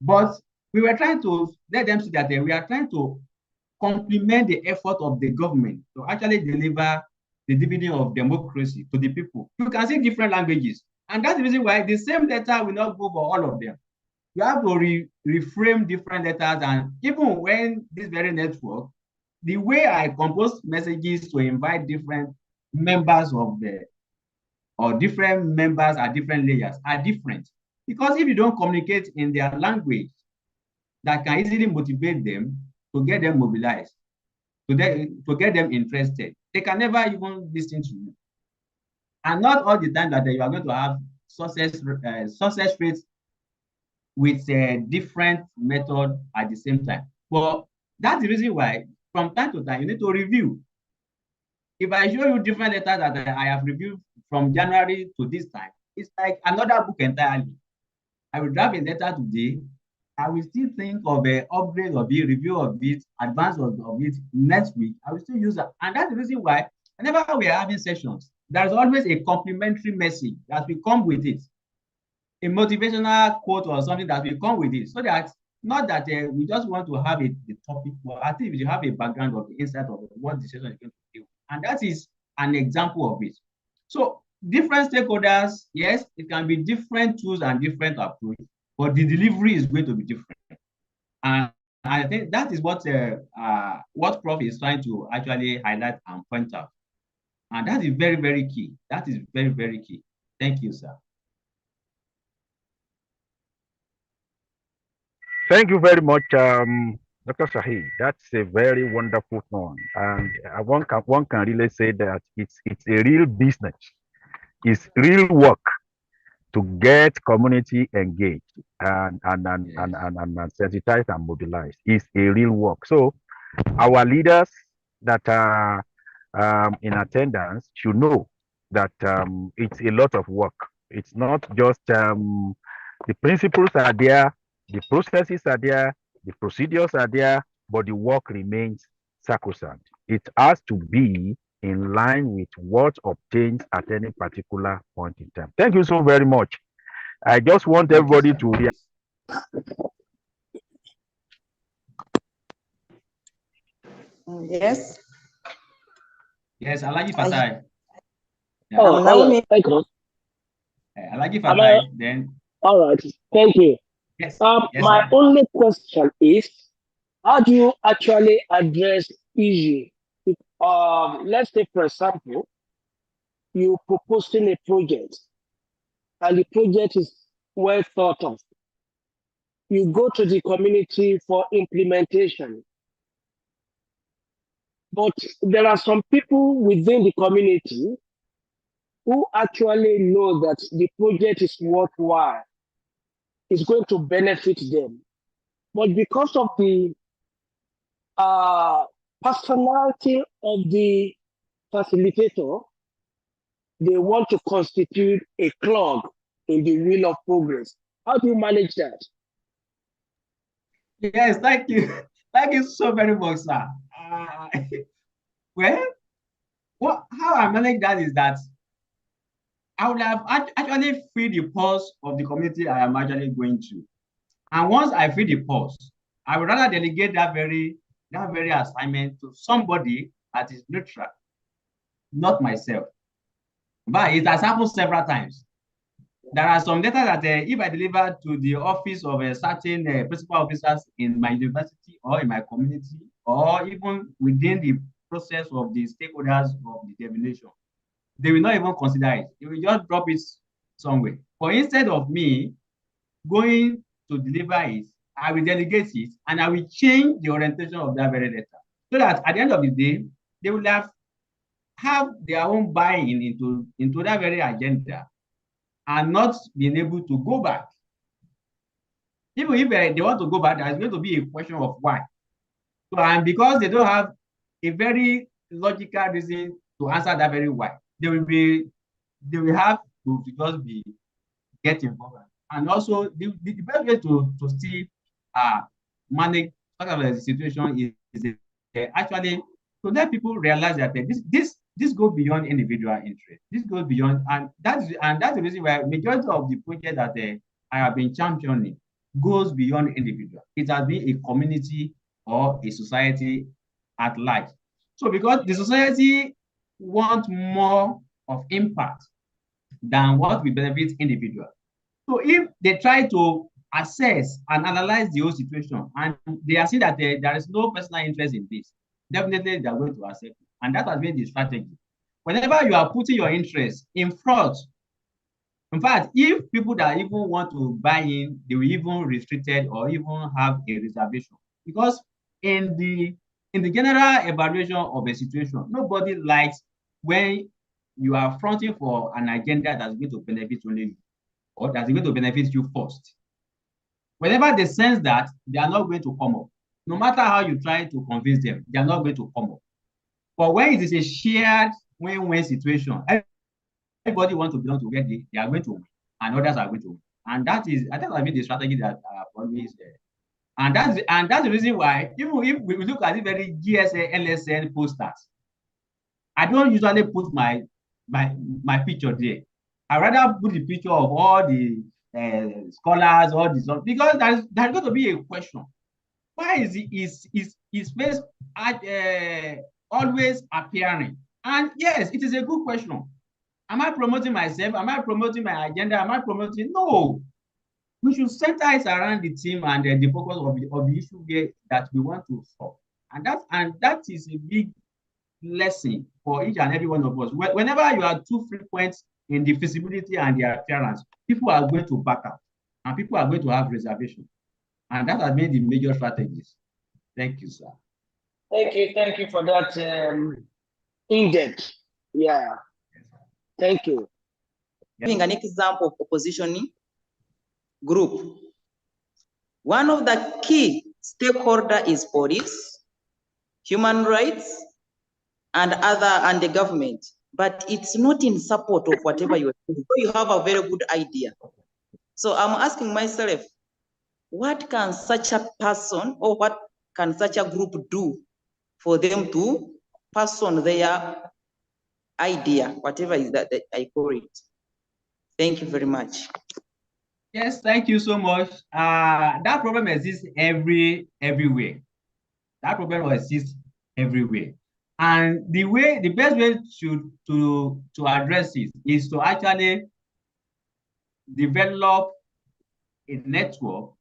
but we were trying to let them see that we are trying to complement the effort of the government to actually deliver the dividend of democracy to the people. You can see different languages. And that's the reason why the same letter will not go for all of them. You have to reframe different letters. And even when this very network, the way I compose messages to invite different members of the, or different members at different layers are different. Because if you don't communicate in their language that can easily motivate them to get them mobilized, to get them interested, they can never even listen to you. And not all the time that you are going to have success rates with a different method at the same time. But that's the reason why from time to time you need to review. If I show you different letters that I have reviewed from January to this time, it's like another book entirely. I will draft a letter today. I will still think of an upgrade of it, review of it, advance of it next week. I will still use that. And that's the reason why whenever we are having sessions, there's always a complimentary message that will come with it. A motivational quote or something that will come with it. So that not that we just want to have the topic, but I think we should have a background of the insight of what the session is going to do. And that is an example of it. So different stakeholders, yes, it can be different tools and different approaches, but the delivery is going to be different. And I think that is what Prof is trying to actually highlight and point out. And that is very, very key. That is very, very key. Thank you, sir. Thank you very much, Dr. Sahid. That's a very wonderful one. And one can really say that it's a real business. It's real work to get community engaged and sensitized and mobilized. It's a real work. So our leaders that are in attendance should know that it's a lot of work. It's not just the principles are there, the processes are there, the procedures are there, but the work remains sacrosanct. It has to be in line with what obtains at any particular point in time. Thank you so very much. I just want everybody to react. Yes. Yes, Alagi Fatai. Oh, allow me. Thank you. Alagi Fatai, then. All right, thank you. Yes. My only question is, how do you actually address issue? Let's say, for example, you proposing a project, and the project is well thought of. You go to the community for implementation. But there are some people within the community who actually know that the project is worthwhile, it's going to benefit them. But because of the personality of the facilitator, they want to constitute a clog in the wheel of progress. How do you manage that? Yes, thank you. Thank you so very much, sir. Well, how I manage that is that I would have actually feel the pulse of the community I am actually going to. And once I feel the pulse, I would rather delegate that very assignment to somebody that is neutral, not myself. But it has happened several times. There are some data that if I deliver to the office of a certain principal officers in my university or in my community, or even within the process of the stakeholders of the determination, they will not even consider it. They will just drop it somewhere. But instead of me going to deliver it, I will delegate it and I will change the orientation of that very letter. So that at the end of the day, they will have their own buy-in into that very agenda and not being able to go back. Even if they want to go back, there's going to be a question of why. So, and because they don't have a very logical reason to answer that very why, they will have to just be get involved. And also the best way to still manage the situation is actually to let people realize that this goes beyond individual interest. This goes beyond, and that's the reason why majority of the projects that I have been championing goes beyond individual. It has been a community or a society at large. So because the society wants more of impact than what will benefit individual. So if they try to assess and analyze the whole situation and they are seeing that there is no personal interest in this, definitely they are going to accept it. And that has been the strategy. Whenever you are putting your interest in front, in fact, if people that even want to buy in, they will even restricted or even have a reservation. Because in the general evaluation of a situation, nobody likes when you are fronting for an agenda that's going to benefit only you or that's going to benefit you first. Whenever they sense that, they are not going to come up. No matter how you try to convince them, they are not going to come up. But when it is a shared win-win situation, everybody wants to belong to where they are going to win, and others are going to win. And that is, I think, the strategy that I've always and that's the reason why, even if we look at the very GSA, LSN posters, I don't usually put my picture there. I rather put the picture of all the scholars, all this stuff, because there's going to be a question. Why is his face always appearing? And yes, it is a good question. Am I promoting myself? Am I promoting my agenda? Am I promoting? No. We should center it around the team and the focus of the issue that we want to solve. And that is a big lesson for each and every one of us. Whenever you are too frequent in the feasibility and the appearance, people are going to back up and people are going to have reservation. And that has been the major strategies. Thank you, sir. Thank you for that in-depth. Yeah. Thank you. Giving an example of oppositioning group. One of the key stakeholder is police, human rights, and the government, but it's not in support of whatever you're doing. So you have a very good idea. So I'm asking myself, what can such a person or what can such a group do for them to pass on their idea, whatever is that I call it? Thank you very much. Yes, thank you so much. That problem exists everywhere. That problem exists everywhere. And the best way to address it is to actually develop a network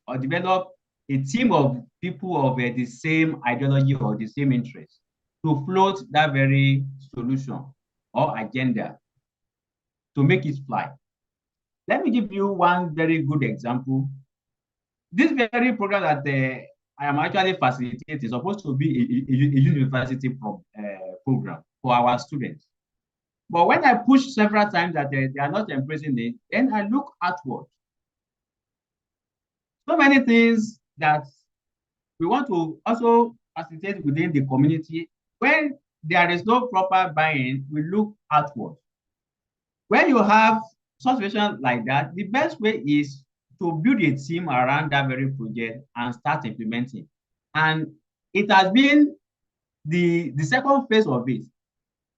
or develop a team of people of the same ideology or the same interest to float that very solution or agenda to make it fly. Let me give you one very good example. This very program that I am actually facilitating is supposed to be a university program for our students. But when I push several times that they are not embracing it, then I look outward. So many things that we want to also facilitate within the community. When there is no proper buy-in, we look outward. When you have situations like that, the best way is to build a team around that very project and start implementing. And it has been the second phase of it.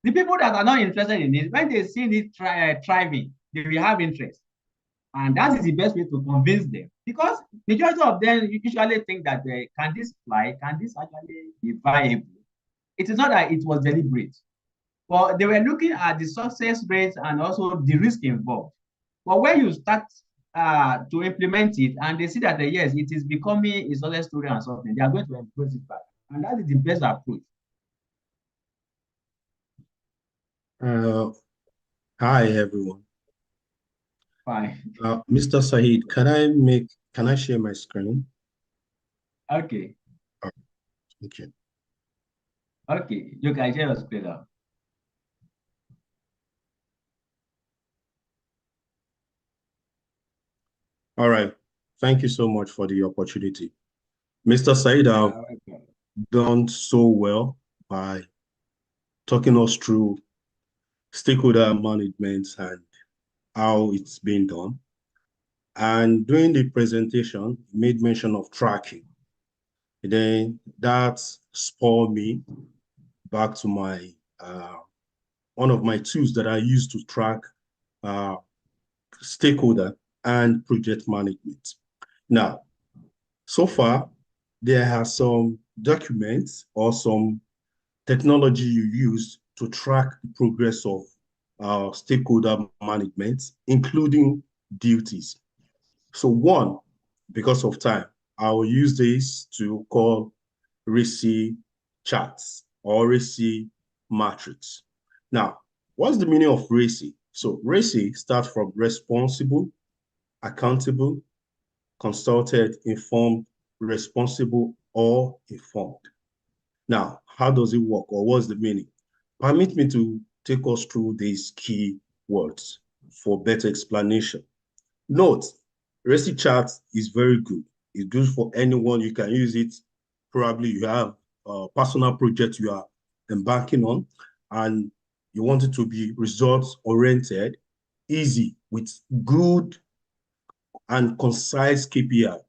The people that are not interested in it, when they see it thriving, they will have interest. And that is the best way to convince them. Because majority of them usually think that can this fly? Can this actually be viable? It is not that it was deliberate. But they were looking at the success rates and also the risk involved. But when you start to implement it and they see that, yes, it is becoming a success story and something, they are going to embrace it back. And that is the best approach. Hi, everyone. Fine. Mr. Saeed, can I share my screen? Okay. Okay. Okay, you can share your screen now. All right. Thank you so much for the opportunity. Mr. Said, I've done so well by talking us through stakeholder management and how it's being done. And during the presentation, made mention of tracking. And then that spurred me back to my one of my tools that I use to track stakeholder and project management. Now, so far, there are some documents or some technology you use to track the progress of stakeholder management, including duties. So one, because of time, I will use this to call RISI charts or RISI matrix. Now, what's the meaning of RISI? So RISI starts from responsible, accountable, consulted, informed, responsible, or informed. Now, how does it work or what's the meaning? Permit me to take us through these key words for better explanation. Note, RESI chart is very good. It's good for anyone. You can use it. Probably you have a personal project you are embarking on and you want it to be results oriented, easy with good and concise KPI.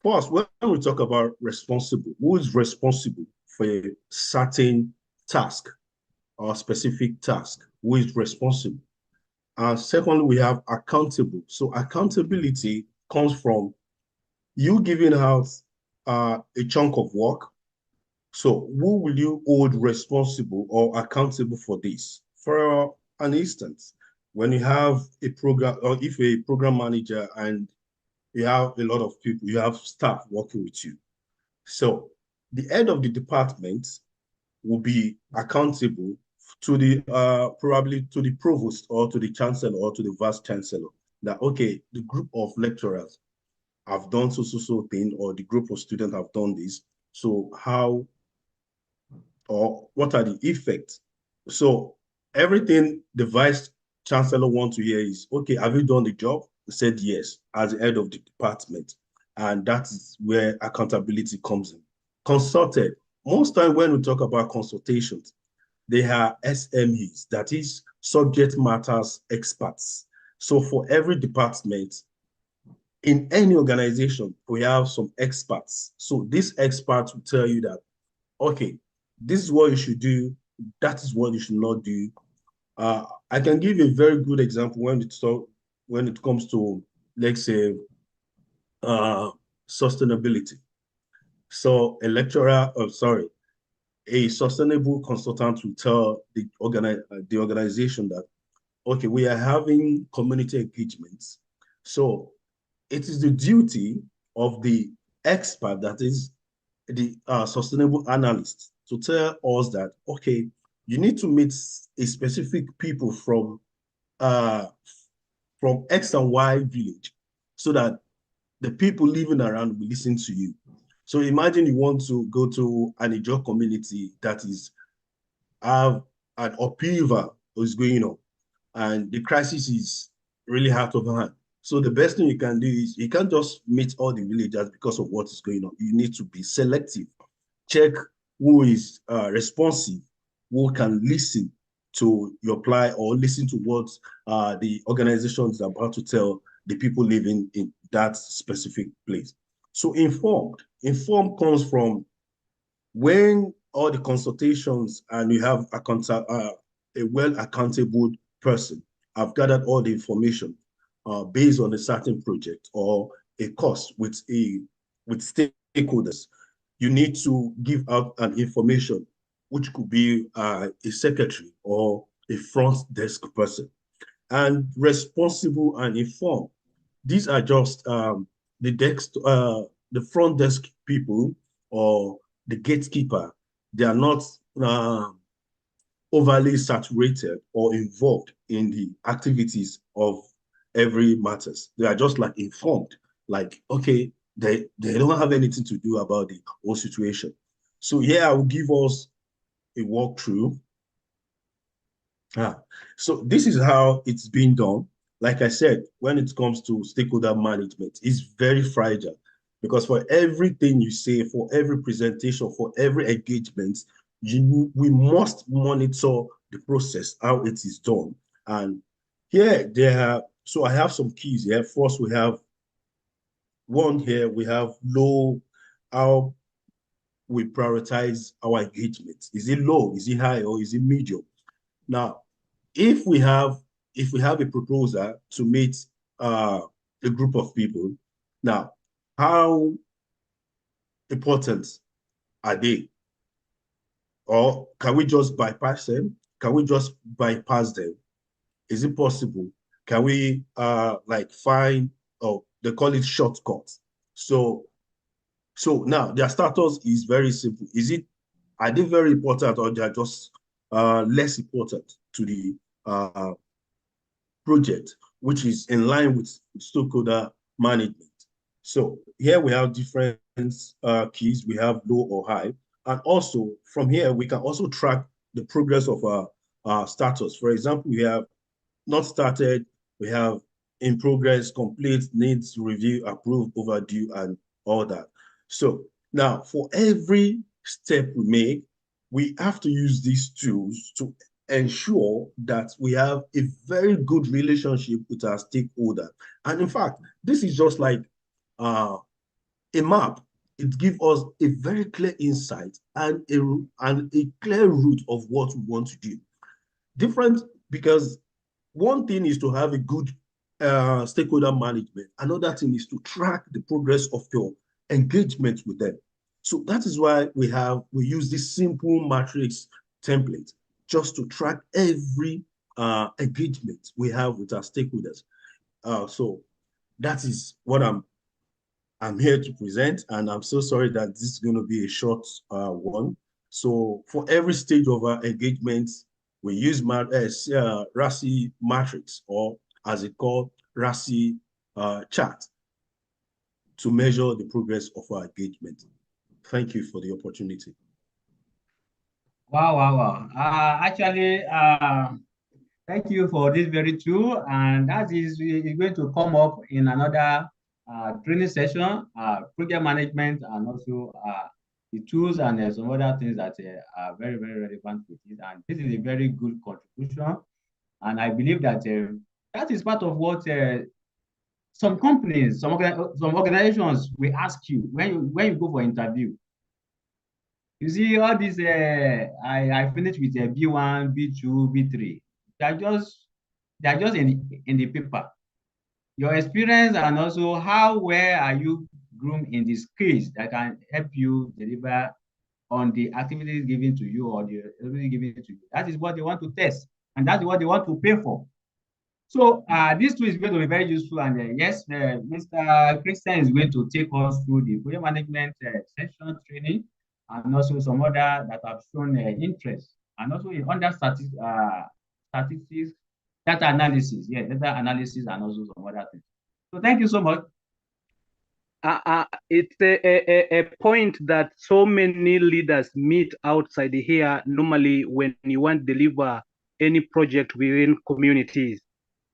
First, when we talk about responsible, who is responsible for a certain task or specific task? Who is responsible? And secondly, we have accountable. So accountability comes from you giving out a chunk of work. So who will you hold responsible or accountable for this? For an instance, when you have a program, or if you're a program manager and you have a lot of people, you have staff working with you. So the head of the department will be accountable to the probably to the provost or to the chancellor or to the vice chancellor that okay, the group of lecturers have done so thing, or the group of students have done this. So how or what are the effects? So everything the vice chancellor wants to hear is okay, have you done the job? He said yes, as the head of the department. And that is where accountability comes in. Consulted. Most time when we talk about consultations, they are SMEs, that is subject matters experts. So for every department, in any organization, we have some experts. So these experts will tell you that, okay, this is what you should do, that is what you should not do. I can give a very good example when it comes to, let's say, sustainability. So a lecturer, a sustainable consultant will tell the organization that, okay, we are having community engagements. So it is the duty of the expert, that is the sustainable analyst, to tell us that, okay, you need to meet a specific people from X and Y village so that the people living around will listen to you. So imagine you want to go to an Ijaw community that is have an upheaval is going on and the crisis is really out of hand. So the best thing you can do is you can't just meet all the villagers because of what is going on. You need to be selective. Check who is responsive, who can listen to your plight or listen to what the organization is about to tell the people living in that specific place. So informed comes from when all the consultations and you have a well accountable person have gathered all the information based on a certain project or a course with stakeholders. You need to give out an information, which could be a secretary or a front desk person. And responsible and informed, these are just the front desk people or the gatekeeper. They are not overly saturated or involved in the activities of every matters. They are just like informed, like, okay, they don't have anything to do about the whole situation. So here I will give us a walkthrough. So this is how it's being done. Like I said, when it comes to stakeholder management, it's very fragile because for everything you say, for every presentation, for every engagement, we must monitor the process, how it is done. And here so I have some keys here. First, we have one here, we have how we prioritize our engagement. Is it low, is it high, or is it medium? Now, if we have a proposal to meet a group of people. Now, how important are they? Or can we just bypass them? Can we just bypass them? Is it possible? Can we like find, oh, they call it shortcuts. So now their status is very simple. Are they very important, or they are just less important to the project, which is in line with stakeholder management? So here we have different keys. We have low or high. And also from here, we can also track the progress of our status. For example, we have not started, we have in progress, complete, needs review, approved, overdue, and all that. So now for every step we make, we have to use these tools to ensure that we have a very good relationship with our stakeholder. And in fact, this is just like a map. It gives us a very clear insight and a clear route of what we want to do. Different, because one thing is to have a good stakeholder management. Another thing is to track the progress of your engagement with them. So that is why we use this simple matrix template just to track every engagement we have with our stakeholders. So that is what I'm here to present, and I'm so sorry that this is going to be a short one. So for every stage of our engagement, we use RASI matrix, or as it called, RASI chart, to measure the progress of our engagement. Thank you for the opportunity. Wow. Actually, thank you for this very tool, and that is going to come up in another training session, project management, and also the tools and some other things that are very, very relevant with it. And this is a very good contribution. And I believe that that is part of what some companies, some organizations will ask you when you go for interview. You see all these, I finished with a B1, B2, B3. They are just in the paper. Your experience and also how well are you groomed in the skills that can help you deliver on the activities given to you or the activities given to you. That is what they want to test, and that's what they want to pay for. So this tool is going to be very useful, and yes, Mr. Christian is going to take us through the project management session training, and also some other that have shown interest, and also in under statistics, data analysis, data analysis, and also some other things. So thank you so much. It's a point that so many leaders meet outside here normally when you want to deliver any project within communities,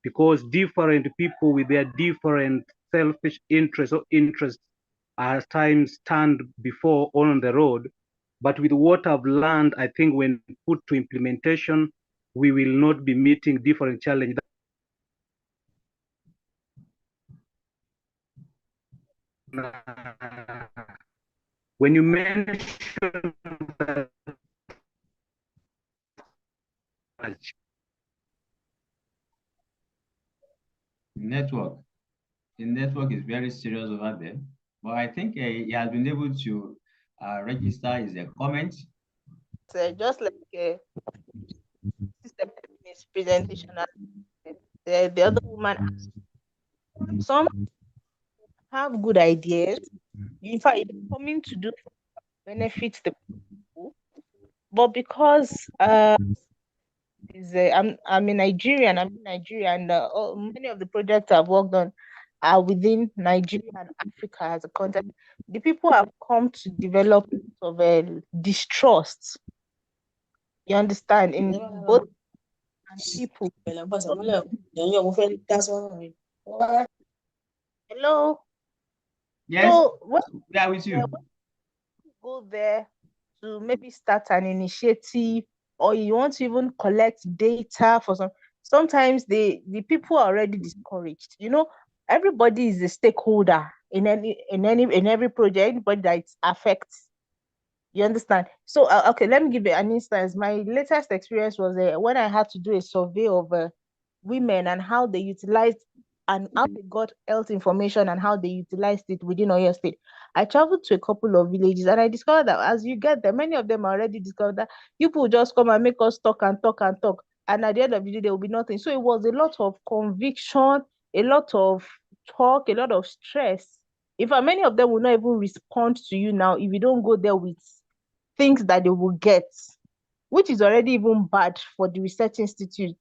because different people with their different selfish interests at times stand before on the road. But with what I've learned, I think when put to implementation, we will not be meeting different challenges. When you mention that the network is very serious over there, but I think he has been able to register his comments. So just like systematically presentation, the other woman asked, some have good ideas. In fact, it's coming to do benefit the people, but because I'm in Nigeria, and many of the projects I've worked on are within Nigeria and Africa as a context. The people have come to develop of a distrust. You understand, in both people. Hello. Yes. So we are with you. Go there to maybe start an initiative, or you want to even collect data for sometimes the people are already discouraged. Everybody is a stakeholder in every project, but that affects. You understand? So okay, let me give you an instance. My latest experience was when I had to do a survey of women and how they utilize and how they got health information and how they utilized it within Oyo State. I traveled to a couple of villages and I discovered that as you get there, many of them already discovered that people just come and make us talk and talk and talk. And at the end of the day, there will be nothing. So it was a lot of conviction, a lot of talk, a lot of stress. In fact, many of them will not even respond to you now if you don't go there with things that they will get, which is already even bad for the research institute.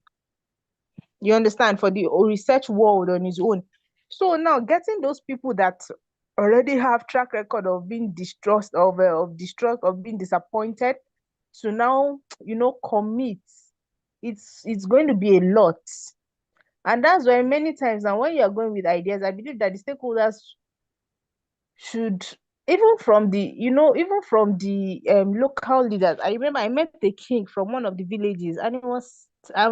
You understand? For the research world on its own. So now getting those people that already have track record of being distrust, of being disappointed, to now, commit, it's going to be a lot. And that's why many times now when you're going with ideas, I believe that the stakeholders should, even from the local leaders. I remember I met the king from one of the villages, and it was I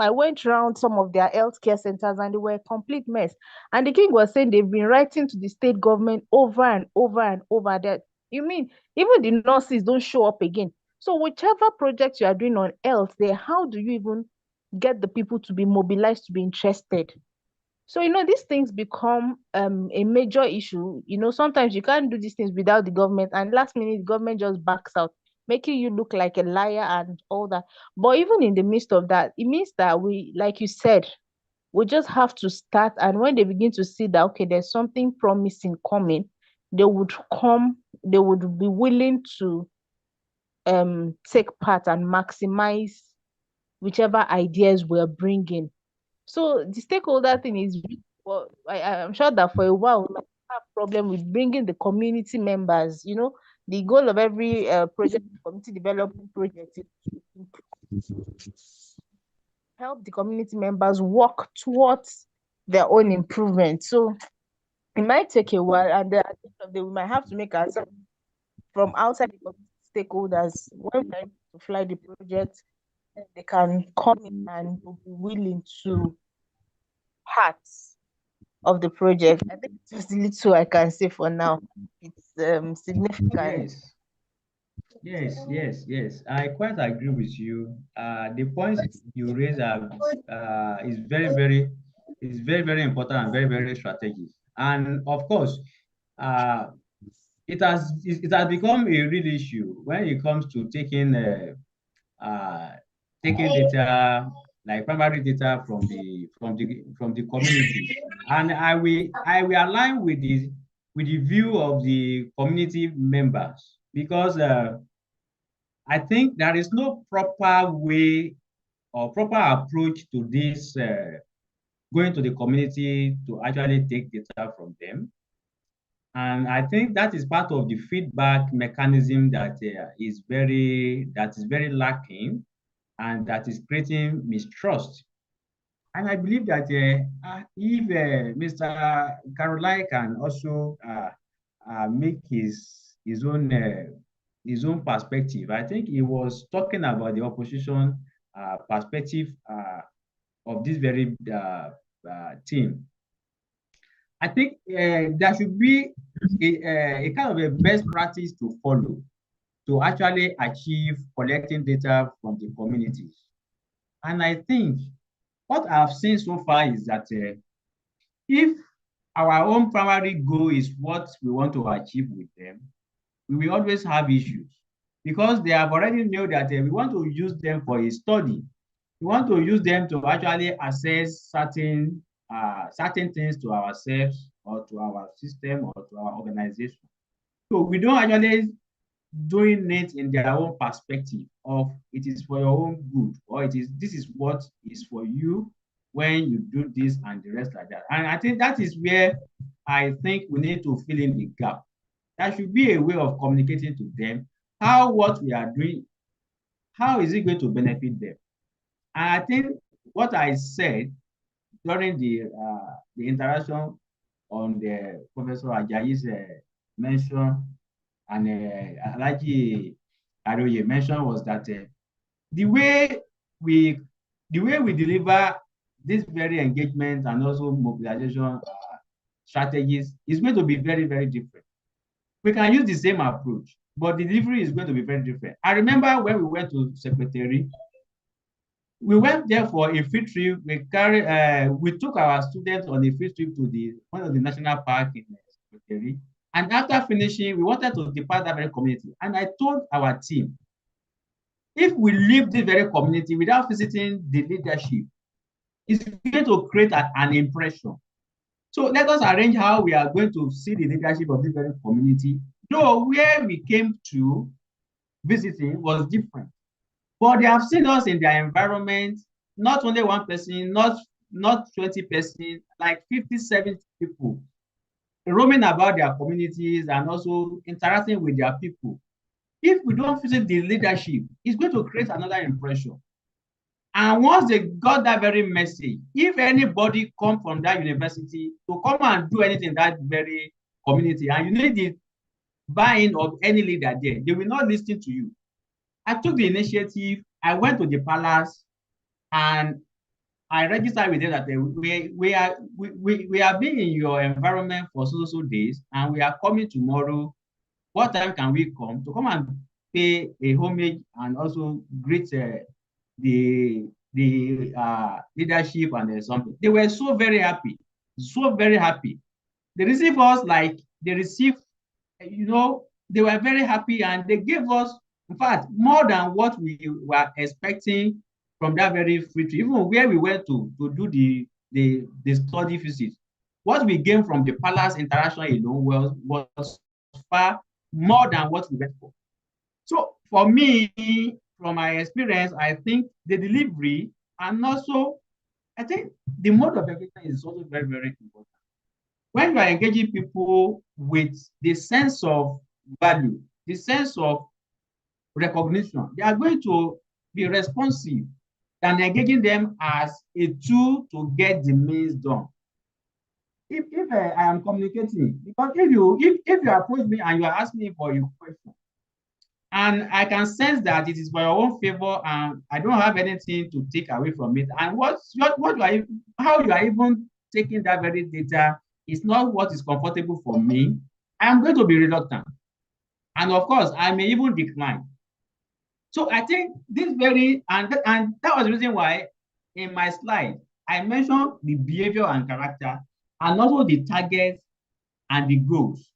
went around some of their healthcare centers and they were a complete mess. And the king was saying they've been writing to the state government over and over and over that, you mean even the nurses don't show up again. So whichever project you are doing on health there, how do you even get the people to be mobilized, to be interested? So, these things become a major issue. Sometimes you can't do these things without the government, and last minute, the government just backs out, making you look like a liar and all that. But even in the midst of that, it means that we, like you said, we just have to start. And when they begin to see that, okay, there's something promising coming, they would be willing to take part and maximize whichever ideas we're bringing. So the stakeholder thing is, well, I'm sure that for a while we might have problem with bringing the community members. The goal of every project, community development project, is to help the community members work towards their own improvement. So it might take a while, and at the end of the day, we might have to make ourselves from outside the community stakeholders when we're able to fly the project. They can come in and will be willing to parts of the project. I think it's just the little I can say for now. It's significant. Yes. I quite agree with you. The points you raise are is very important and very strategic. And of course, uh, it has become a real issue when it comes to taking data, like primary data from the communities. And I will align with the view of the community members, because I think there is no proper way or proper approach to this, going to the community to actually take data from them. And I think that is part of the feedback mechanism that is very lacking, and that is creating mistrust. And I believe that if Mr. Caroline can also make his own perspective. I think he was talking about the opposition perspective of this very team. I think there should be a kind of a best practice to follow to actually achieve collecting data from the communities. And I think what I've seen so far is that if our own primary goal is what we want to achieve with them, we will always have issues, because they have already know that we want to use them for a study. We want to use them to actually assess certain things to ourselves or to our system or to our organization. So we don't actually doing it in their own perspective of it is for your own good, or this is what is for you when you do this and the rest like that. And I think that is where I think we need to fill in the gap. There should be a way of communicating to them how what we are doing, how is it going to benefit them. And I think what I said during the interaction on the Professor Ajayi's mention and Alaji Aroye mentioned was that the way we deliver this very engagement and also mobilization strategies is going to be very different. We can use the same approach, but the delivery is going to be very different. I remember when we went to Secretary, We went there for a field trip. We took our students on a field trip to one of the national park in Secretary. And after finishing, we wanted to depart that very community. And I told our team, if we leave this very community without visiting the leadership, it's going to create an impression. So let us arrange how we are going to see the leadership of this very community. Though where we came to visiting was different. But they have seen us in their environment, not only one person, not 20 persons, like 50, 70 people, roaming about their communities and also interacting with their people. If we don't visit the leadership, it's going to create another impression. And once they got that very message, if anybody come from that university to come and do anything in that very community, and you need the buy-in of any leader there, they will not listen to you. I took the initiative. I went to the palace and I registered with them that we are being in your environment for so days, and we are coming tomorrow. What time can we come to come and pay a homage and also greet the leadership and something? They were so very happy, so very happy. They received us like they received, they were very happy, and they gave us, in fact, more than what we were expecting from that very free trip. Even where we went to do the study visit, what we gained from the palace interaction alone was far more than what we went for. So for me, from my experience, I think the delivery and also I think the mode of engagement is also very, very important. When you are engaging people with the sense of value, the sense of recognition, they are going to be responsive than engaging them as a tool to get the means done. If I am communicating, because if you approach me and you are asking me for a question, and I can sense that it is for your own favor, and I don't have anything to take away from it, and how you are even taking that very data is not what is comfortable for me, I am going to be reluctant, and of course, I may even decline. So I think this and that was the reason why in my slide I mentioned the behavior and character, and also the targets and the goals.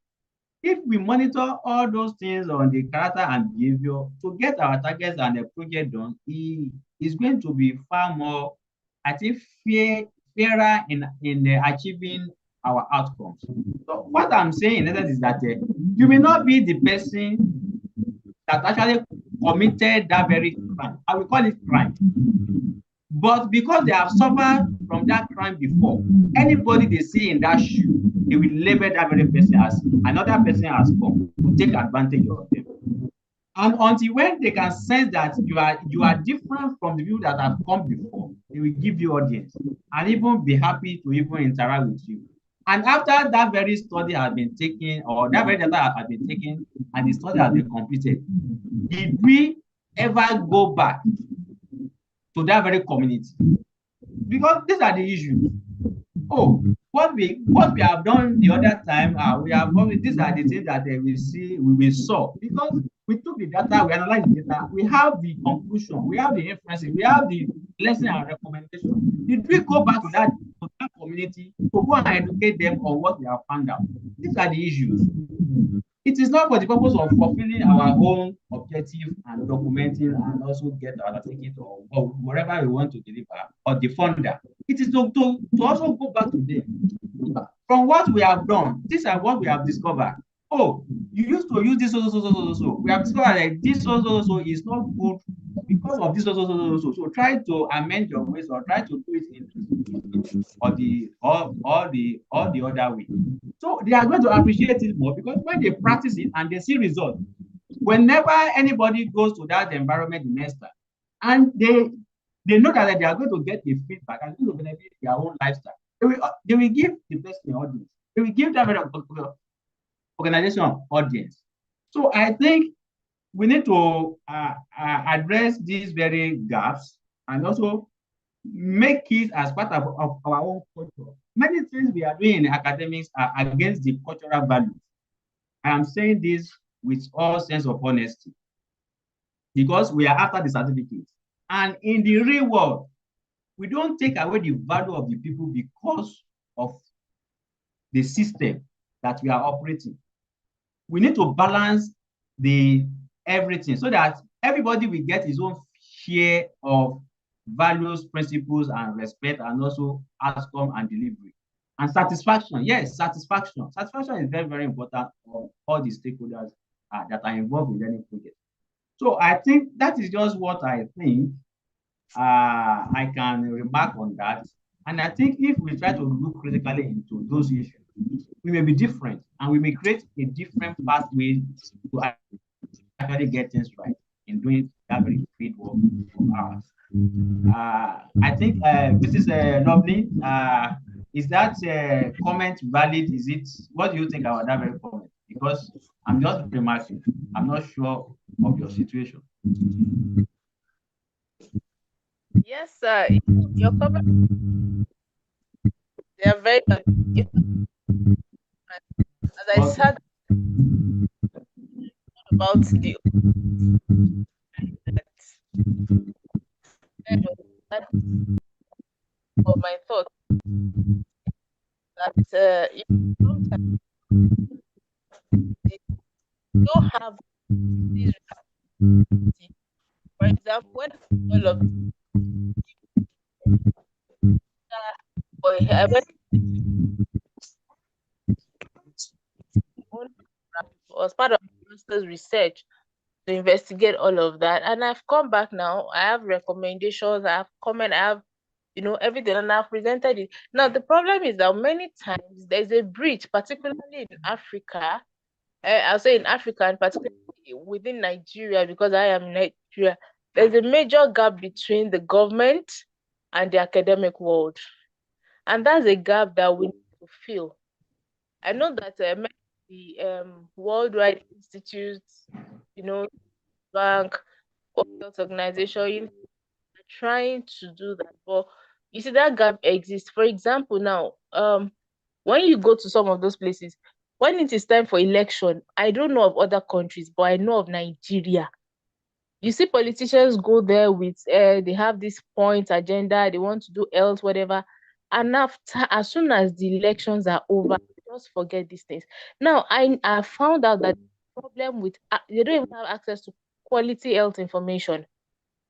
If we monitor all those things on the character and behavior to get our targets and the project done, it is going to be far more, I think, fairer in achieving our outcomes. So what I'm saying in essence is that you may not be the person that actually committed that very crime. I will call it crime. But because they have suffered from that crime before, anybody they see in that shoe, they will label that very person as another person has come to take advantage of them. And until when they can sense that you are different from the people that have come before, they will give you audience and even be happy to even interact with you. And after that very study has been taken, or that very data has been taken, and the study has been completed, did we ever go back to that very community? Because these are the issues. Oh, what we have done the other time, these are the things that we saw, because we took the data, we analyzed the data, we have the conclusion, we have the inferences, we have the lesson and recommendation. Did we go back to that community to go and educate them on what we have found out? These are the issues. It is not for the purpose of fulfilling our own objective and documenting and also get our certificate or whatever we want to deliver, or the funder. It is to also go back to them. From what we have done, these are what we have discovered. Oh, you used to use this so. We have discovered that this so is not good because of this so. So try to amend your ways, or try to do it in the other way. So they are going to appreciate it more, because when they practice it and they see results, whenever anybody goes to that environment the next time, and they know that they are going to get the feedback and going to benefit their own lifestyle, they will give the person audience. They will give that organization audience. So I think we need to address these very gaps and also make it as part of our own culture. Many things we are doing in academics are against the cultural values. I am saying this with all sense of honesty, because we are after the certificate. And in the real world, we don't take away the value of the people because of the system that we are operating. We need to balance the everything so that everybody will get his own share of values, principles, and respect, and also outcome and delivery. And satisfaction, yes, satisfaction. Satisfaction is very, very important for all the stakeholders that are involved in any project. So I think that is just what I think I can remark on that. And I think if we try to look critically into those issues, we may be different and we may create a different pathway to actually get things right in doing that very field work of ours. I think Mrs. Lovely, is that comment valid? Is it, what do you think about that very comment? Because I'm just remarking, I'm not sure of your situation. Yes, sir. Your comment, they are very good. As I said about the that for my thoughts that sometimes they don't have this. For example, when all of I went was part of master's research to investigate all of that, and I've come back now. I have recommendations. I have comment. I have everything, and I've presented it. Now the problem is that many times there's a breach, particularly in Africa. I'll say in Africa and particularly within Nigeria, because I am in Nigeria. There's a major gap between the government and the academic world, and that's a gap that we need to fill. I know that the worldwide institutes, bank, World Health Organization, are trying to do that, but you see that gap exists. For example, now, when you go to some of those places, when it is time for election, I don't know of other countries, but I know of Nigeria. You see politicians go there with they have this point agenda, they want to do else, whatever. And after, as soon as the elections are over, just forget these things. Now, I found out that the problem with they don't even have access to quality health information.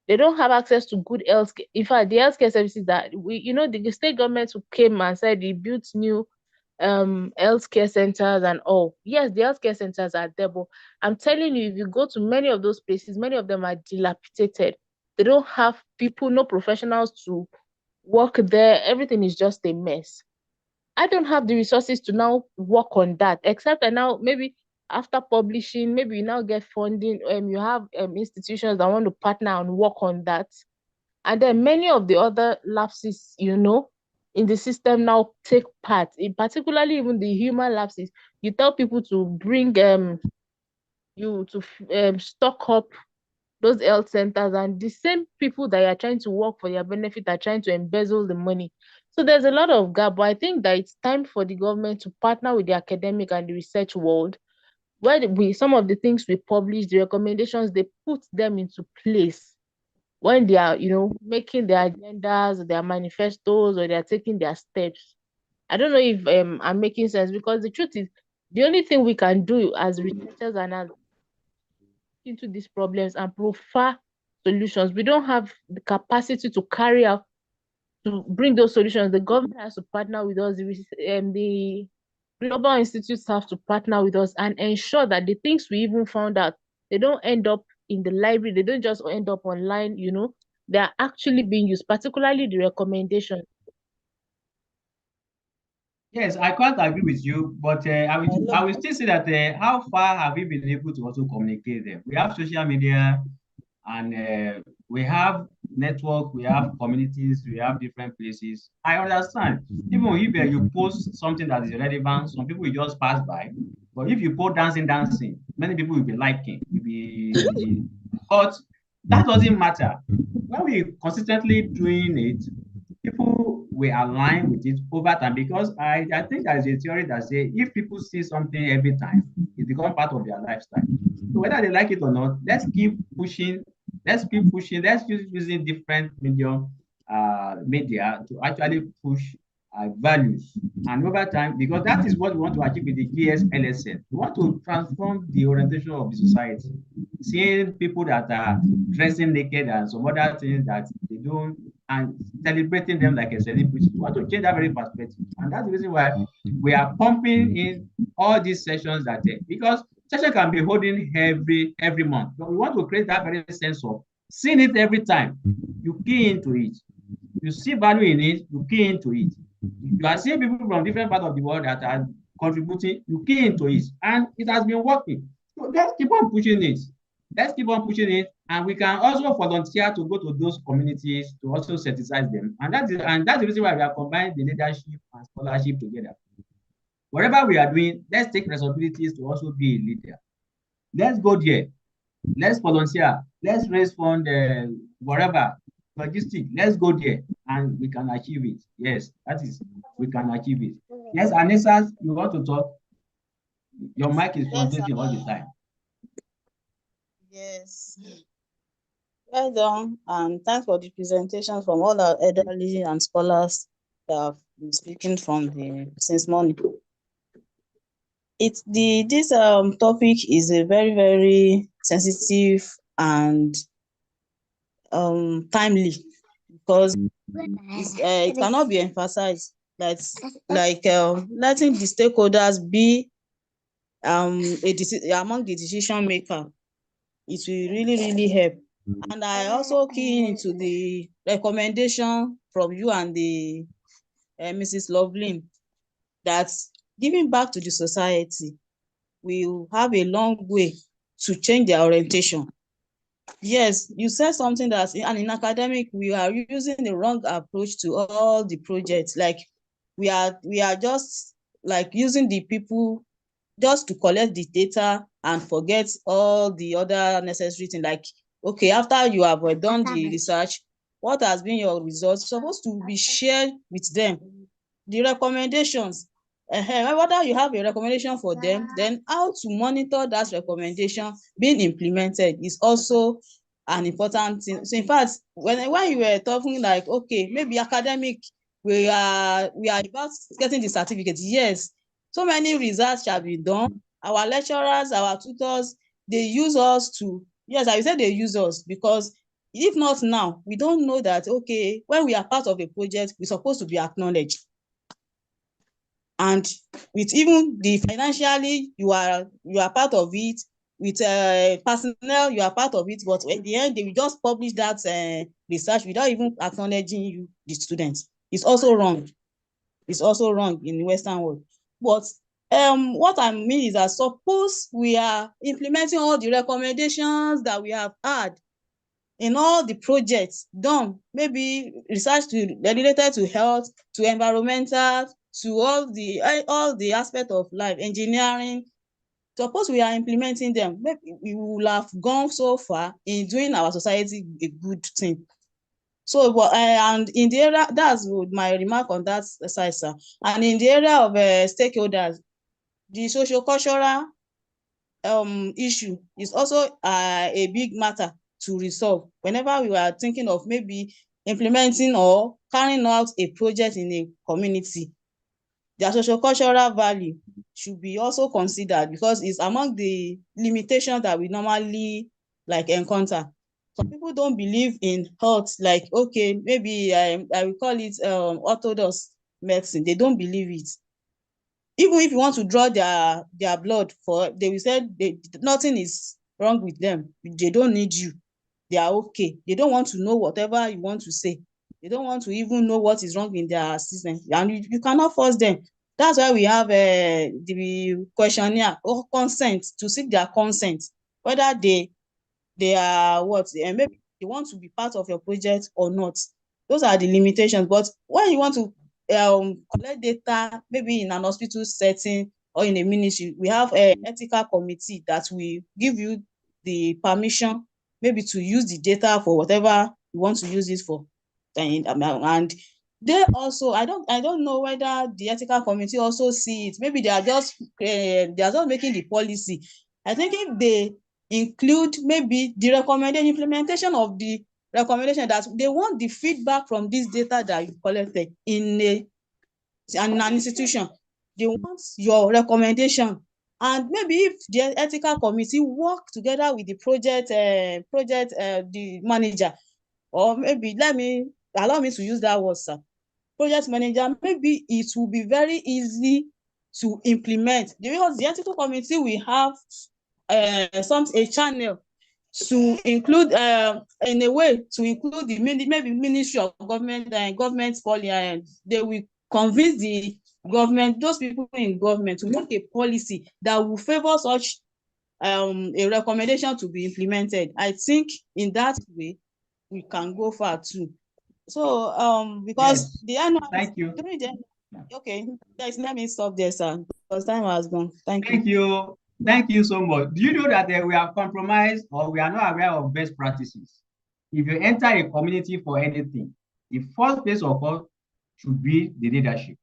They don't have access to good health. In fact, the healthcare services that the state government who came and said they built new healthcare centers and all. Yes, the healthcare centers are there, but I'm telling you, if you go to many of those places, many of them are dilapidated. They don't have people, no professionals to work there. Everything is just a mess. I don't have the resources to now work on that, except I now maybe after publishing, maybe you now get funding. You have institutions that want to partner and work on that. And then many of the other lapses, in the system now take part, in particularly even the human lapses. You tell people to bring you to stock up those health centers, and the same people that are trying to work for their benefit are trying to embezzle the money. So there's a lot of gap, but I think that it's time for the government to partner with the academic and the research world, where some of the things we publish, the recommendations, they put them into place when they are, making their agendas, their manifestos, or they are taking their steps. I don't know if I'm making sense, because the truth is, the only thing we can do as researchers and as into these problems and prefer solutions. We don't have the capacity to carry out to bring those solutions. The government has to partner with us. The global institutes have to partner with us and ensure that the things we even found out, they don't end up in the library. They don't just end up online. They are actually being used, particularly the recommendation. Yes, I quite agree with you, but I will still say that how far have we been able to also communicate them? We have social media, and we have network, we have communities, we have different places. I understand. Even if you post something that is relevant, some people will just pass by. But if you post dancing, many people will be liking, but that doesn't matter. When we consistently doing it, people will align with it over time, because I think there is a theory that says if people see something every time, it becomes part of their lifestyle. So whether they like it or not, let's keep pushing Let's keep pushing. Let's use using different media to actually push values. And over time, because that is what we want to achieve with the GSLSN. We want to transform the orientation of the society. Seeing people that are dressing naked and some other things that they don't, and celebrating them like a celebrity. We want to change that very perspective. And that's the reason why we are pumping in all these sessions because session can be holding every month. But we want to create that very sense of seeing it every time. You key into it. You see value in it, you key into it. You are seeing people from different parts of the world that are contributing, you key into it. And it has been working. So let's keep on pushing it. Let's keep on pushing it. And we can also volunteer to go to those communities to also synthesize them. And that's the reason why we are combining the leadership and scholarship together. Whatever we are doing, let's take responsibilities to also be a leader. Let's go there. Let's volunteer. Let's raise fund, whatever, logistic. Let's go there and we can achieve it. Yes, that is, we can achieve it. Yes, Anessa, you want to talk? Your mic is frontaging all the time. Yes. Well done, and thanks for the presentation from all our elderly and scholars that have been speaking since morning. This topic is a very, very sensitive and timely, because it cannot be emphasized that letting the stakeholders be among the decision maker. It will really, really help. And I also key into the recommendation from you and the Mrs. Loveland that giving back to the society will have a long way to change their orientation. Yes, you said something that in academic, we are using the wrong approach to all the projects. Like we are just like using the people just to collect the data and forget all the other necessary things. Like, okay, after you have done the research, what has been your results? Supposed to be shared with them. The recommendations, whether you have a recommendation for them, then how to monitor that recommendation being implemented is also an important thing. So in fact, when you were talking like, okay, maybe academic, we are about getting the certificate. Yes, so many research have been done. Our lecturers, our tutors, they use us to, yes, I said they use us because if not now, we don't know that, okay, when we are part of a project, we're supposed to be acknowledged. And with even the financially, you are part of it, with personnel, you are part of it, but at the end, they will just publish that research without even acknowledging you, the students. It's also wrong. It's also wrong in the Western world. But what I mean is that suppose we are implementing all the recommendations that we have had in all the projects done, maybe research related to health, to environmental, to all the aspects of life, engineering. Suppose we are implementing them, maybe we will have gone so far in doing our society a good thing. So, and in the area, that's my remark on that side, sir. And in the area of stakeholders, the socio-cultural issue is also a big matter to resolve. Whenever we are thinking of maybe implementing or carrying out a project in a community, their socio-cultural value should be also considered because it's among the limitations that we normally encounter. Some people don't believe in health, like, okay, maybe I will call it orthodox medicine. They don't believe it. Even if you want to draw their blood they will say nothing is wrong with them. They don't need you. They are okay. They don't want to know whatever you want to say. They don't want to even know what is wrong in their system. And you cannot force them. That's why we have the questionnaire or consent, to seek their consent, whether they are maybe they want to be part of your project or not. Those are the limitations. But when you want to collect data, maybe in an hospital setting or in a ministry, we have an ethical committee that will give you the permission maybe to use the data for whatever you want to use it for. And they also, I don't know whether the ethical committee also see it. Maybe they are just making the policy. I think if include maybe the recommended implementation of the recommendation, that they want the feedback from this data that you collected in an institution. They want your recommendation. And maybe if the ethical committee work together with the project the manager, or maybe allow me to use that word, sir, project manager, maybe it will be very easy to implement, because the ethical committee will have a channel to include in a way to include the maybe Ministry of Government and government policy, and they will convince the government, those people in government, to make a policy that will favor such a recommendation to be implemented. I think in that way we can go far too. So because Yes. the annual, Thank you. okay, guys, let me stop there, sir, because time has gone. Thank Thank you. you. Thank you so much. Do you know that we are compromised, or we are not aware of best practices? If you enter a community for anything, the first place of call should be the leadership.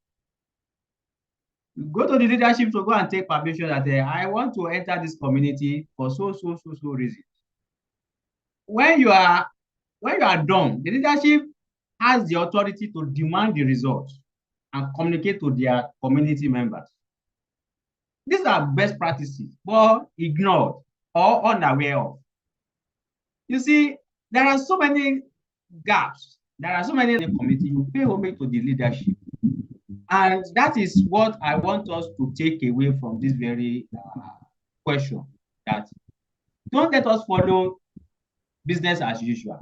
You go to the leadership to go and take permission that I want to enter this community for so reason. When you are done, the leadership has the authority to demand the results and communicate to their community members. These are best practices, but ignored or unaware of. You see, there are so many gaps. There are so many committees. You pay homage to the leadership. And that is what I want us to take away from this very question, that don't let us follow business as usual.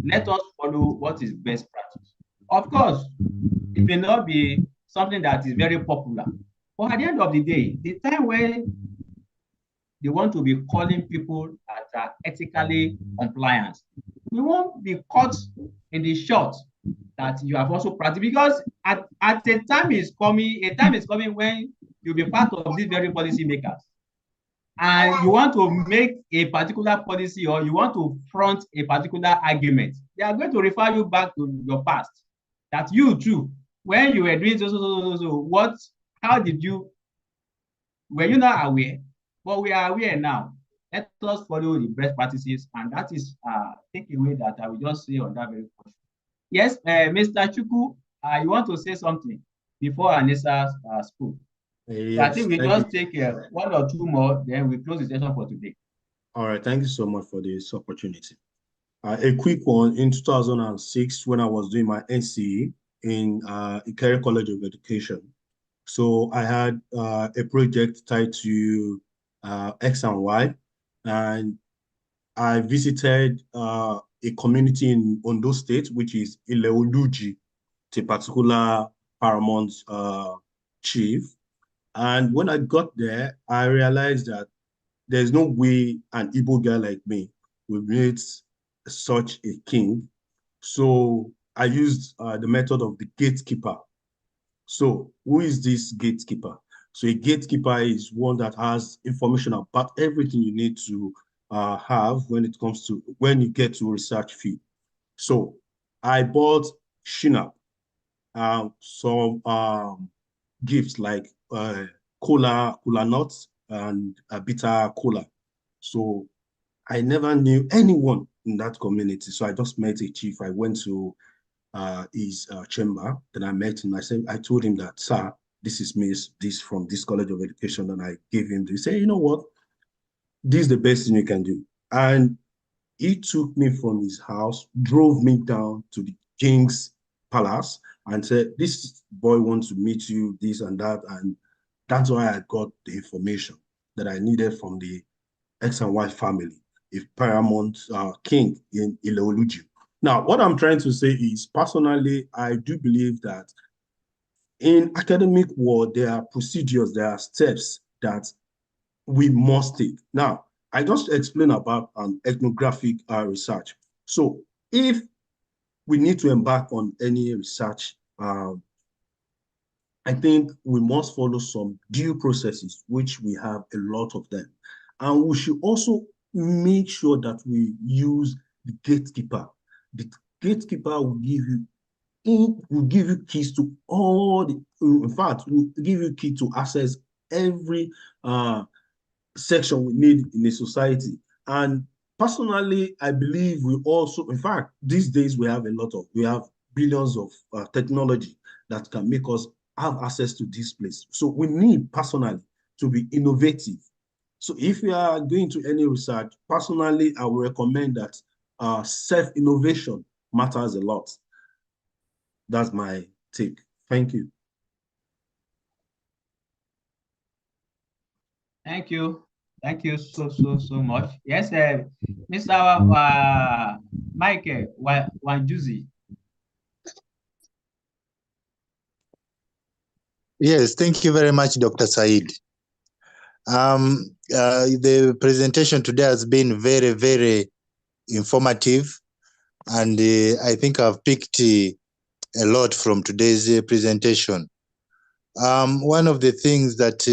Let us follow what is best practice. Of course, it may not be something that is very popular, but at the end of the day, the time when they want to be calling people that are ethically compliant, we won't be caught in the short that you have also practiced, because at a time is coming when you'll be part of these very policy makers, and you want to make a particular policy, or you want to front a particular argument. They are going to refer you back to your past, that you too, when you were doing so, how did you, were you not aware? But we are aware now. Let us follow the best practices, and that is takeaway that I will just say on that very question. Yes, Mr. Chuku, you want to say something before Anissa spoke? Yes, so I think we just take one or two more, then we close the session for today. All right, thank you so much for this opportunity. A quick one, in 2006, when I was doing my NCE in Ikere College of Education. So I had a project tied to X and Y, and I visited a community in Ondo State, which is Ileoluji, a particular paramount chief. And when I got there, I realized that there's no way an Igbo guy like me will meet such a king. So I used the method of the gatekeeper. So who is this gatekeeper? So a gatekeeper is one that has information about everything you need to have when you get to research field. So I bought Shinap, some gifts like cola nuts and bitter cola. So I never knew anyone in that community. So I just met a chief. I went to his chamber. Then I met him. I told him that, sir, this is this from this College of Education. And I gave him this. He said, you know what? This is the best thing you can do. And he took me from his house, drove me down to the king's palace, and said, this boy wants to meet you, this and that. And that's why I got the information that I needed from the X and Y family, a paramount king in Ileoluji. Now, what I'm trying to say is, personally, I do believe that in academic world, there are procedures, there are steps that we must take. Now, I just explained about an ethnographic research. So if we need to embark on any research, I think we must follow some due processes, which we have a lot of them. And we should also make sure that we use the gatekeeper. The gatekeeper will give you keys to all the, in fact, will give you key to access every section we need in a society. And personally, I believe we also, in fact, these days we have billions of technology that can make us have access to this place. So we need personally to be innovative. So if you are going to any research, personally, I would recommend that self-innovation matters a lot. That's my take. Thank you. Thank you. Thank you so much. Yes, Mr. Mike Wanjuzi. Yes, thank you very much, Dr. Said. The presentation today has been very, very informative, and I think I've picked a lot from today's presentation. One of the things that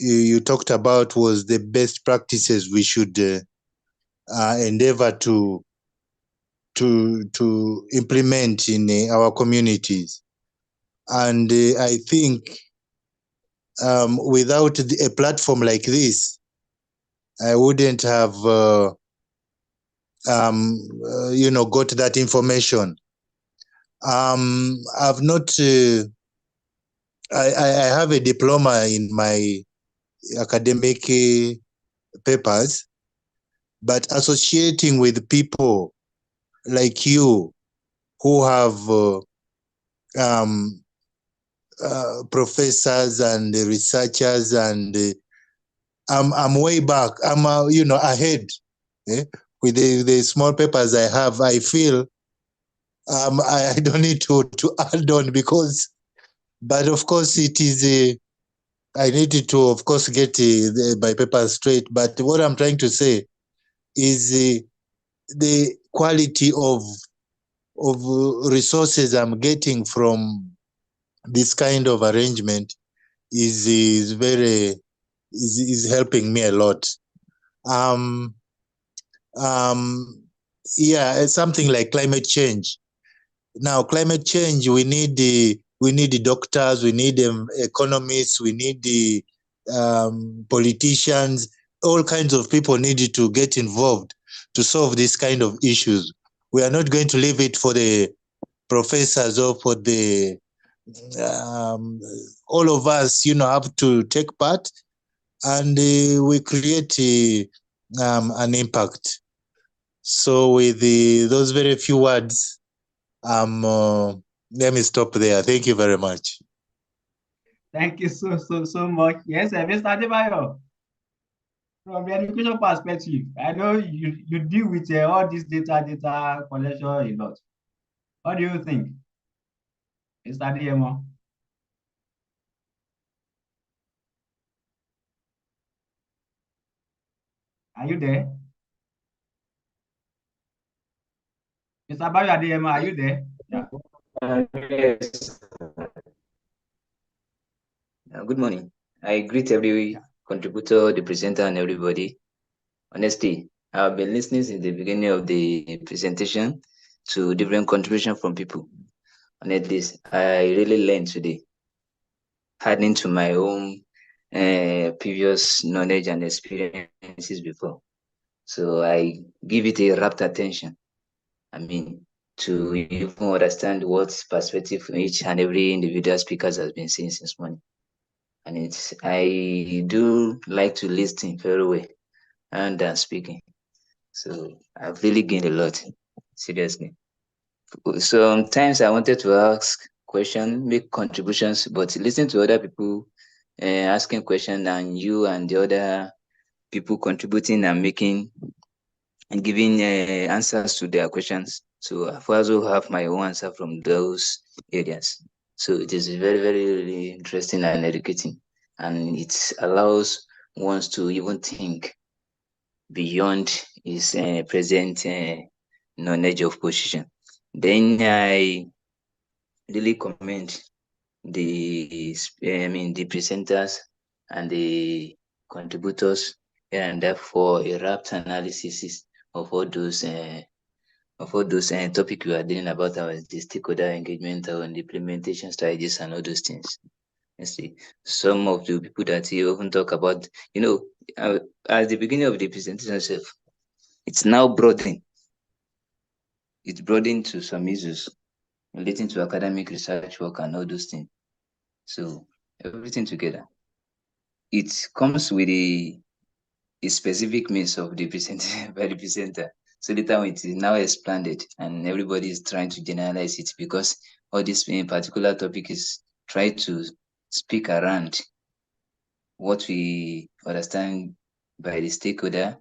you talked about was the best practices we should endeavor to implement in our communities. And I think without a platform like this, I wouldn't have, got that information. I've not, I have a diploma in my academic papers, but associating with people like you who have professors and researchers, and I'm way back. I'm ahead with the small papers I have. I feel I don't need to add on, because, but of course it is I needed to, of course, get my papers straight. But what I'm trying to say is the quality of resources I'm getting from this kind of arrangement is helping me a lot. Something like climate change. Now, climate change, we need the doctors, we need economists, we need the politicians. All kinds of people needed to get involved to solve this kind of issues. We are not going to leave it for the professors or for the all of us, have to take part, and we create an impact. So with those very few words, let me stop there. Thank you very much. Thank you so much. Yes, Mr. Adebayo. From the education perspective, I know you deal with all this data collection a lot. What do you think, Mr. Adeyemo? Are you there? Mr. Bayo Adeyemo, are you there? Yeah. Yes. Good morning. I greet every contributor, the presenter, and everybody. Honestly, I've been listening since the beginning of the presentation to different contributions from people. Honestly, I really learned today, adding to my own previous knowledge and experiences before. So I give it a rapt attention. I mean, to even understand what perspective each and every individual speaker has been saying since morning. And I do like to listen very well and speaking. So I've really gained a lot, seriously. Sometimes I wanted to ask questions, make contributions, but listen to other people asking questions, and you and the other people contributing and making and giving answers to their questions. So I also have my own answer from those areas. So it is very, very, really interesting and educating, and it allows one to even think beyond his present knowledge of position. Then I really commend the presenters and the contributors, and therefore a rapt analysis of all those topics we are dealing about, the stakeholder engagement, our implementation strategies, and all those things. Let's see, some of the people that he often talk about, at the beginning of the presentation itself, it's now broadened. It's broadened to some issues relating to academic research work and all those things. So everything together, it comes with a specific means of the presenter by the presenter. So later on, it is now expanded, and everybody is trying to generalize it because all this in particular topic is try to speak around what we understand by the stakeholder,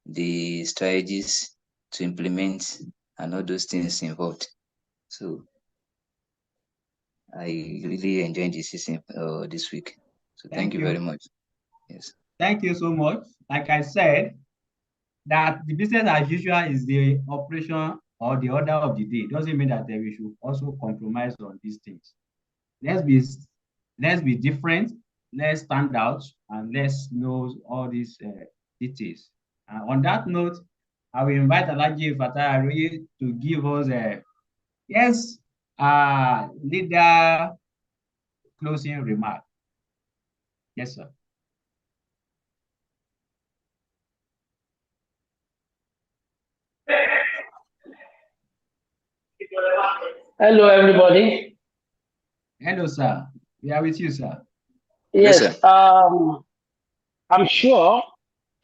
the strategies to implement, and all those things involved. So I really enjoyed this season this week. So thank you very much. Yes. Thank you so much. Like I said, that the business as usual is the operation or the order of the day. It doesn't mean that we should also compromise on these things. Let's be different. Let's stand out, and let's know all these details. On that note, I will invite Alhaji Fatai Aroye to give us leader closing remark. Yes, sir. Hello, everybody. Hello, sir. We are with you, sir. Yes, Yes, sir. I'm sure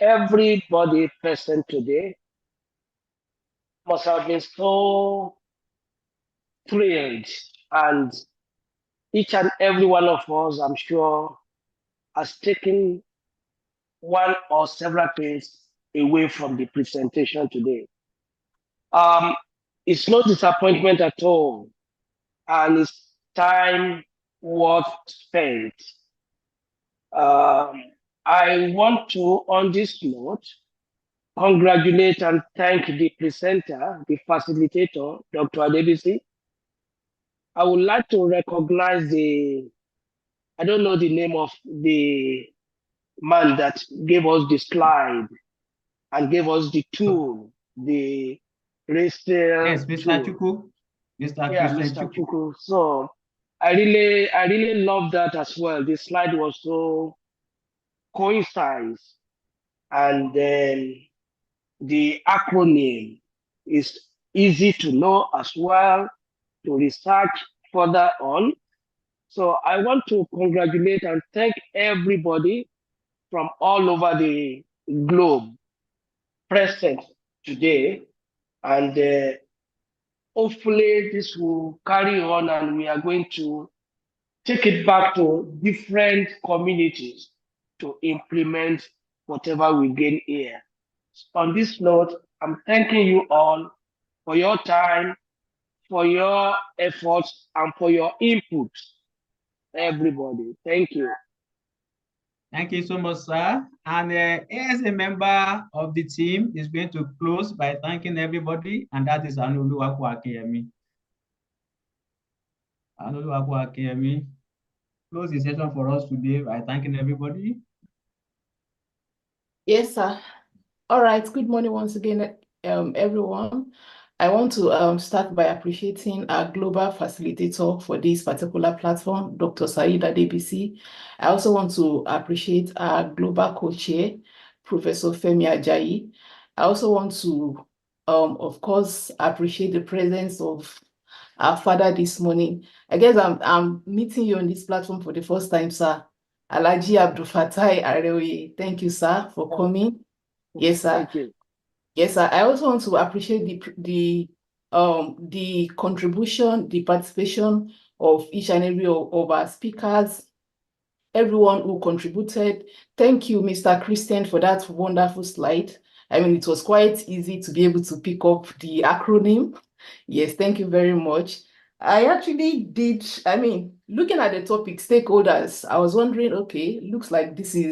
everybody present today must have been so thrilled, and each and every one of us, I'm sure, has taken one or several things away from the presentation today. It's no disappointment at all, and it's time worth spent. I want to, on this note, congratulate and thank the presenter, the facilitator, Dr. Adebisi. I would like to recognize I don't know the name of the man that gave us the slide and gave us the tool, the racial Yes, Mr. Chuku. Mr. Chuku. So I really love that as well. The slide was so concise, and then the acronym is easy to know as well, to research further on. So I want to congratulate and thank everybody from all over the globe present today. And hopefully this will carry on, and we are going to take it back to different communities to implement whatever we gain here. On this note, I'm thanking you all for your time, for your efforts, and for your input. Everybody, thank you. Thank you so much, sir. And as a member of the team is going to close by thanking everybody, and that is Anoluwaku Akinyemi. Anoluwaku Akinyemi, close the session for us today by thanking everybody. Yes, sir. All right. Good morning once again, everyone. I want to start by appreciating our global facilitator for this particular platform, Dr. Said Adebisi. I also want to appreciate our global co-chair, Professor Femi Ajayi. I also want to, of course, appreciate the presence of our father this morning. I guess I'm meeting you on this platform for the first time, sir. Alhaji Abdul Fatai Aroye. Thank you, sir, for coming. Yes, sir. Thank you. Yes, sir. I also want to appreciate the contribution, the participation of each and every of our speakers, everyone who contributed. Thank you, Mr. Christian, for that wonderful slide. I mean, it was quite easy to be able to pick up the acronym. Yes, thank you very much. I actually did, looking at the topic, stakeholders, I was wondering, okay, looks like this is